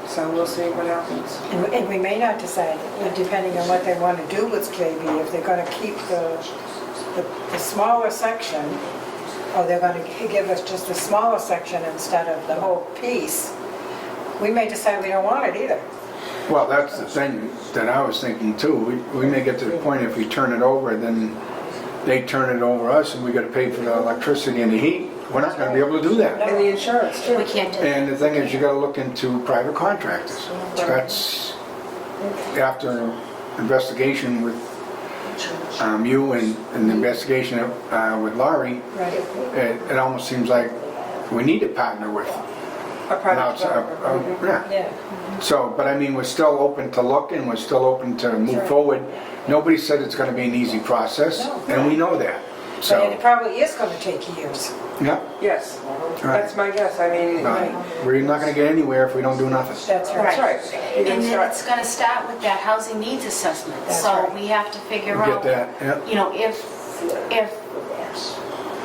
So we'll see what happens. And we may not decide, depending on what they want to do with KB, if they're going to keep the smaller section, or they're going to give us just the smaller section instead of the whole piece. We may decide we don't want it either. Well, that's the thing that I was thinking too. We may get to the point if we turn it over, then they turn it over us and we gotta pay for the electricity and the heat. We're not gonna be able to do that. And the insurance too. we can't do that. And the thing is, you gotta look into private contractors. That's, after investigation with you and the investigation with Laurie, Right. it almost seems like we need to partner with A an private outside. developer. Yeah. Yeah. So, but I mean, we're still open to look and we're still open to move forward. Nobody said it's gonna be an easy process, and we know that. But So, it probably is going to take years. yeah, Yes, right. that's my guess. I mean, But we're not gonna get anywhere if we don't do nothing. That's that's right. You can And then start- it's gonna start with that housing needs assessment. That's So right. we have to figure We get out, that, yeah. if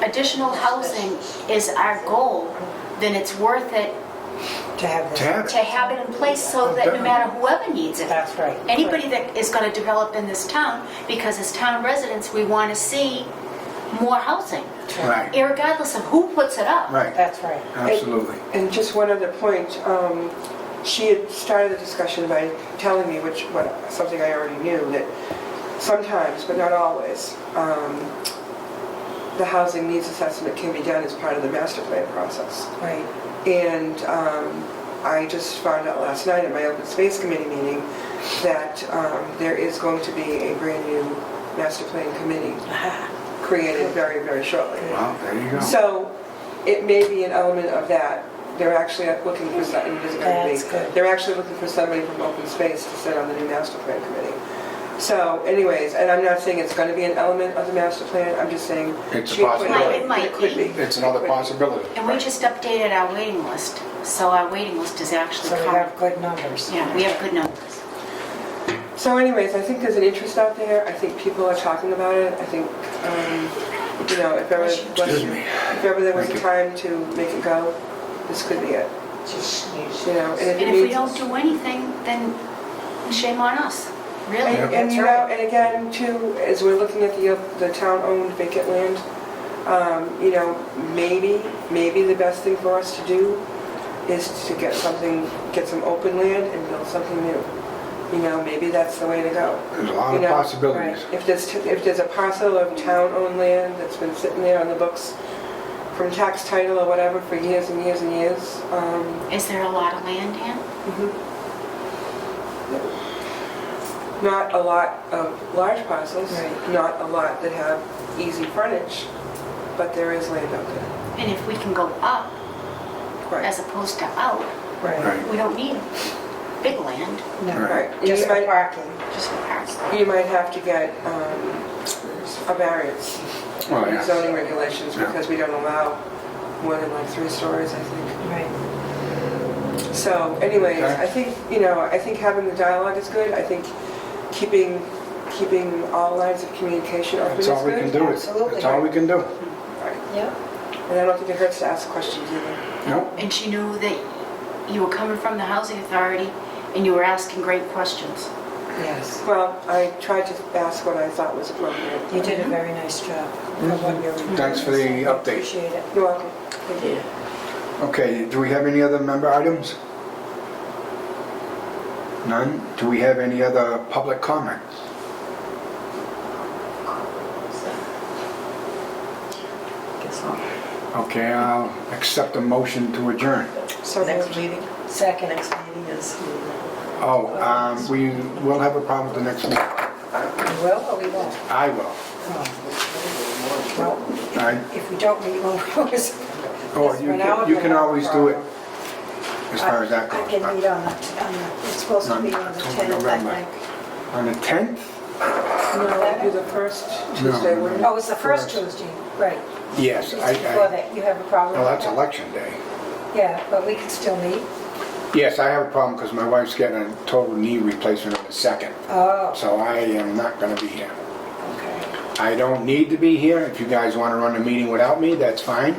additional housing is our goal, then it's worth it To have this. To have to it. have it in place so that no matter whoever needs it. That's right. Anybody that is gonna develop in this town, because as town residents, we wanna see more housing, Right, irregardless of who puts it up. right, That's right. absolutely. And just one other point, she had started the discussion by telling me, something I already knew, that sometimes, but not always, the housing needs assessment can be done as part of the master plan process. Right. And I just found out last night at my open space committee meeting that there is going to be a brand new master plan committee created very, very shortly. Well, there you go. So it may be an element of that. They're actually looking for somebody, That's good. they're actually looking for somebody from open space to sit on the new master plan committee. So anyways, and I'm not saying it's going to be an element of the master plan, I'm just saying. It's a she pointed out possibility. It might It could be. be. It's another possibility. And we just updated our waiting list, so our waiting list is actually So we current. have good numbers. Yeah, we have good numbers. So anyways, I think there's an interest out there. I think people are talking about it. I think, if ever, Excuse me. if ever there was Thank a you. time to make it go, this could be it. And And if we don't do anything, then shame on us, really. And That's you know, right. and again, too, as we're looking at the town-owned vacant land, maybe the best thing for us to do is to get some open land and build something new. Maybe that's the way to go. There's a lot of You know, possibilities. If there's a parcel of town-owned land that's been sitting there on the books from tax title or whatever for years and years and years, Is there a lot of land, Dan? not a lot of large parcels, Right. not a lot that have easy frontage, but there is land out there. And if we can go up Right. as opposed to out, Right. Right. we don't need big land, No, Right. just You for might- parking. just for parking. You might have to get a variance Well, in yeah. zoning regulations Yeah. because we don't allow more than like 3 stories, I think. Right. So anyways, Okay. I think having the dialogue is good. I think keeping all lines of communication open is That's good. all we can do. Absolutely. That's all we can do. Right. Yeah. And I don't think it hurts to ask questions either. Nope. And she knew that you were coming from the housing authority and you were asking great questions. Yes. Well, I tried to ask what I thought was appropriate. You did a very nice job of what you're reviewing. Thanks for the update. Appreciate it. You're welcome. Thank you. Okay, do we have any other member items? None? Do we have any other public comments? Guess not. Okay, I'll accept a motion to adjourn. So Next moved. meeting? Second. Next meeting is, We will have a problem with the next meeting. We will or we won't? I will. Oh. Well, I, if we don't meet, we'll Or Yes, you for now can, you we're can gonna have a always do it problem. as far as that I goes. can but meet on the, it's supposed to be on the October, 10th, I November. think. On the 10th? No, it'd be the first Tuesday, No. wouldn't it? Oh, it's the first Tuesday, right. Yes, It's before that, you have a problem well, with that's that? election day. Yeah, but we can still meet. Yes, I have a problem because my wife's getting a total knee replacement on the 2nd. Oh, So I am not gonna be here. okay. I don't need to be here. If you guys want to run the meeting without me, that's fine.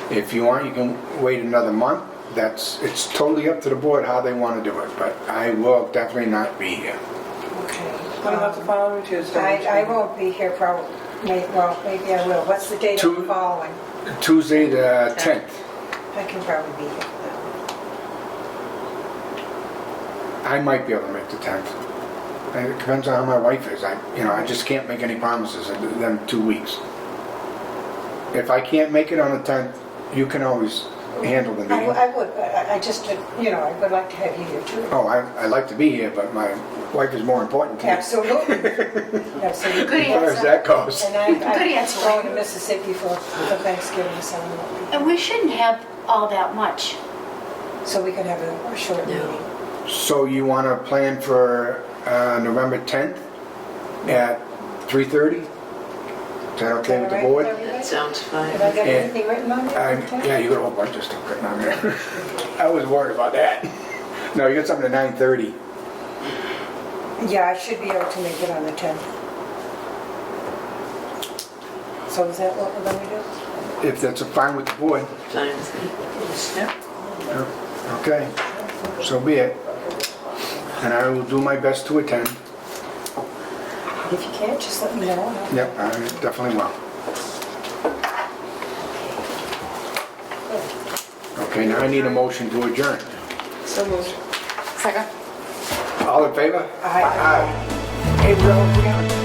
If you want, you can wait another month. It's totally up to the board how they want to do it, but I will definitely not be here. Okay. What about the following Tuesday? I won't be here probably, well, maybe I will. What's the date of the Two- following? Tuesday the 10th. I can probably be here for that one. I might be able to make the 10th. It depends on how my wife is. I just can't make any promises in them 2 weeks. If I can't make it on the 10th, you can always handle the meeting. I would, but I just, I would like to have you here too. Oh, I like to be here, but my wife is more important to me. Absolutely. Good Absolutely. As far as that goes. And I'm Good answer. going to Mississippi for Thanksgiving, so And we shouldn't have all that much. we can have a short meeting. So you want to plan for November 10th at 3:30? Is that okay with the board? That sounds fine. Have I got Yeah. anything written on there? Yeah, you got a whole bunch of stuff written on there. I was worried about that. No, you got something at 9:30. Yeah, I should be able to make it on the 10th. So is that what we're going to do? If that's fine with the board. Fine. Yeah. Okay, so be it. And I will do my best to attend. If you can't, just let me know. Yep, I definitely will. Okay, now I need a motion to adjourn. So moved. Second. All in favor? Aye. Aye. Hey, Will, we got